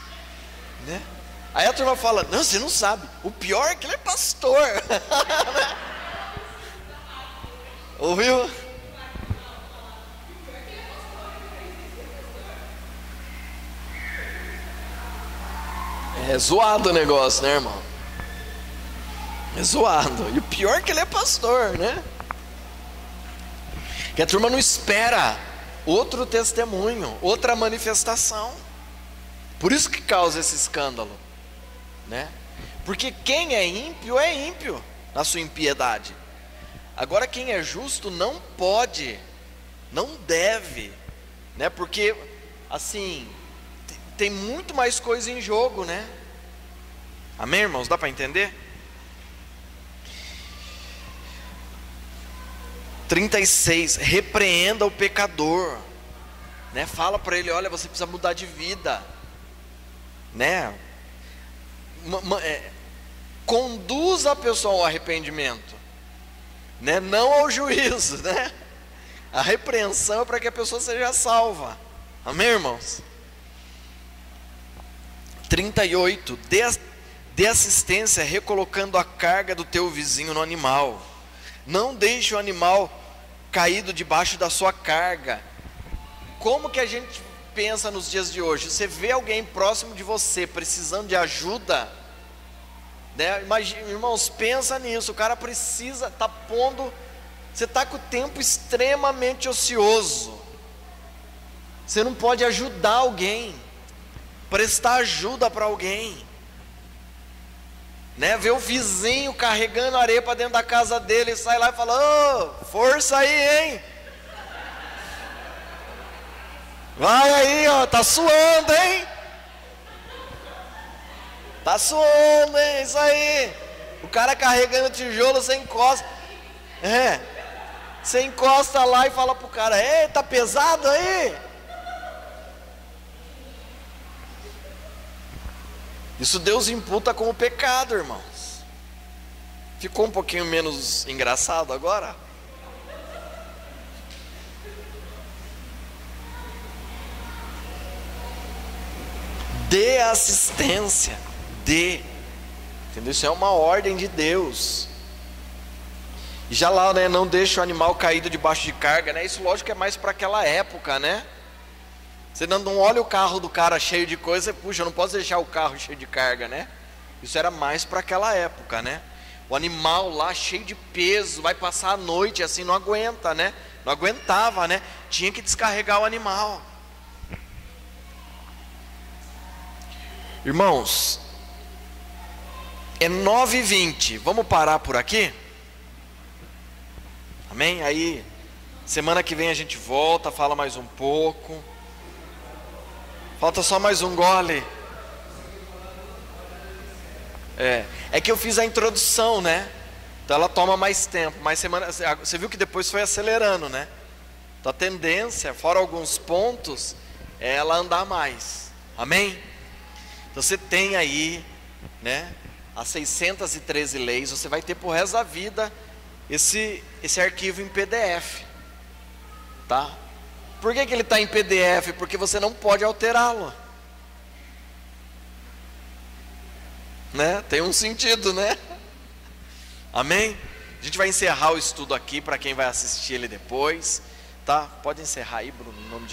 né? Aí a turma fala, não, você não sabe, o pior é que ele é pastor. Ouviu? É zoado o negócio, né, irmão? É zoado. E o pior é que ele é pastor, né? Que a turma não espera outro testemunho, outra manifestação. Por isso que causa esse escândalo, né? Porque quem é ímpio na sua impiedade. Agora quem é justo não pode, não deve, né? Porque assim, tem muito mais coisa em jogo, né? Amém, irmãos? Dá para entender? 36, repreenda o pecador, né? Fala para ele, olha, você precisa mudar de vida, né? Conduz a pessoa ao arrependimento, né? Não ao juízo, né? A repreensão é para que a pessoa seja salva. Amém, irmãos? 38, dê assistência recolocando a carga do teu vizinho no animal. Não deixe o animal caído debaixo da sua carga. Como que a gente pensa nos dias de hoje. Você vê alguém próximo de você precisando de ajuda, né? Imagina, irmãos, pensa nisso. O cara precisa, tá pondo, você está com o tempo extremamente ocioso. Você não pode ajudar alguém, prestar ajuda para alguém, né? Ver o vizinho carregando areia para dentro da casa dele, sai lá e fala: ô, força aí, hein? Vai aí, ó, tá suando, hein? Tá suando, hein? Isso aí. O cara carregando tijolo, você encosta. Você encosta lá e fala pro cara: ei, tá pesado aí? Isso Deus imputa como pecado, irmãos. Ficou um pouquinho menos engraçado agora? Dê assistência, dê. Entendeu? Isso é uma ordem de Deus. E já lá, né, não deixa o animal caído debaixo de carga, né? Isso lógico que é mais para aquela época, né? Você não olha o carro do cara cheio de coisa, puxa, eu não posso deixar o carro cheio de carga, né? Isso era mais para aquela época, né? O animal lá cheio de peso, vai passar a noite assim, não aguenta, né? Não aguentava, né? Tinha que descarregar o animal. Irmãos, é 9h20, vamos parar por aqui? Amém? Aí, semana que vem a gente volta, fala mais um pouco. Falta só mais um gole. É que eu fiz a introdução, né? Então ela toma mais tempo. Mais semana, você viu que depois foi acelerando, né? Então a tendência, fora alguns pontos, é ela andar mais. Amém? Então você tem aí, né, as 613 leis. Você vai ter pro resto da vida esse arquivo em PDF, tá? Por que ele está em PDF? Porque você não pode alterá-lo, né? Tem um sentido, né? Amém? A gente vai encerrar o estudo aqui para quem vai assistir ele depois, tá? Pode encerrar aí, Bruno, em nome de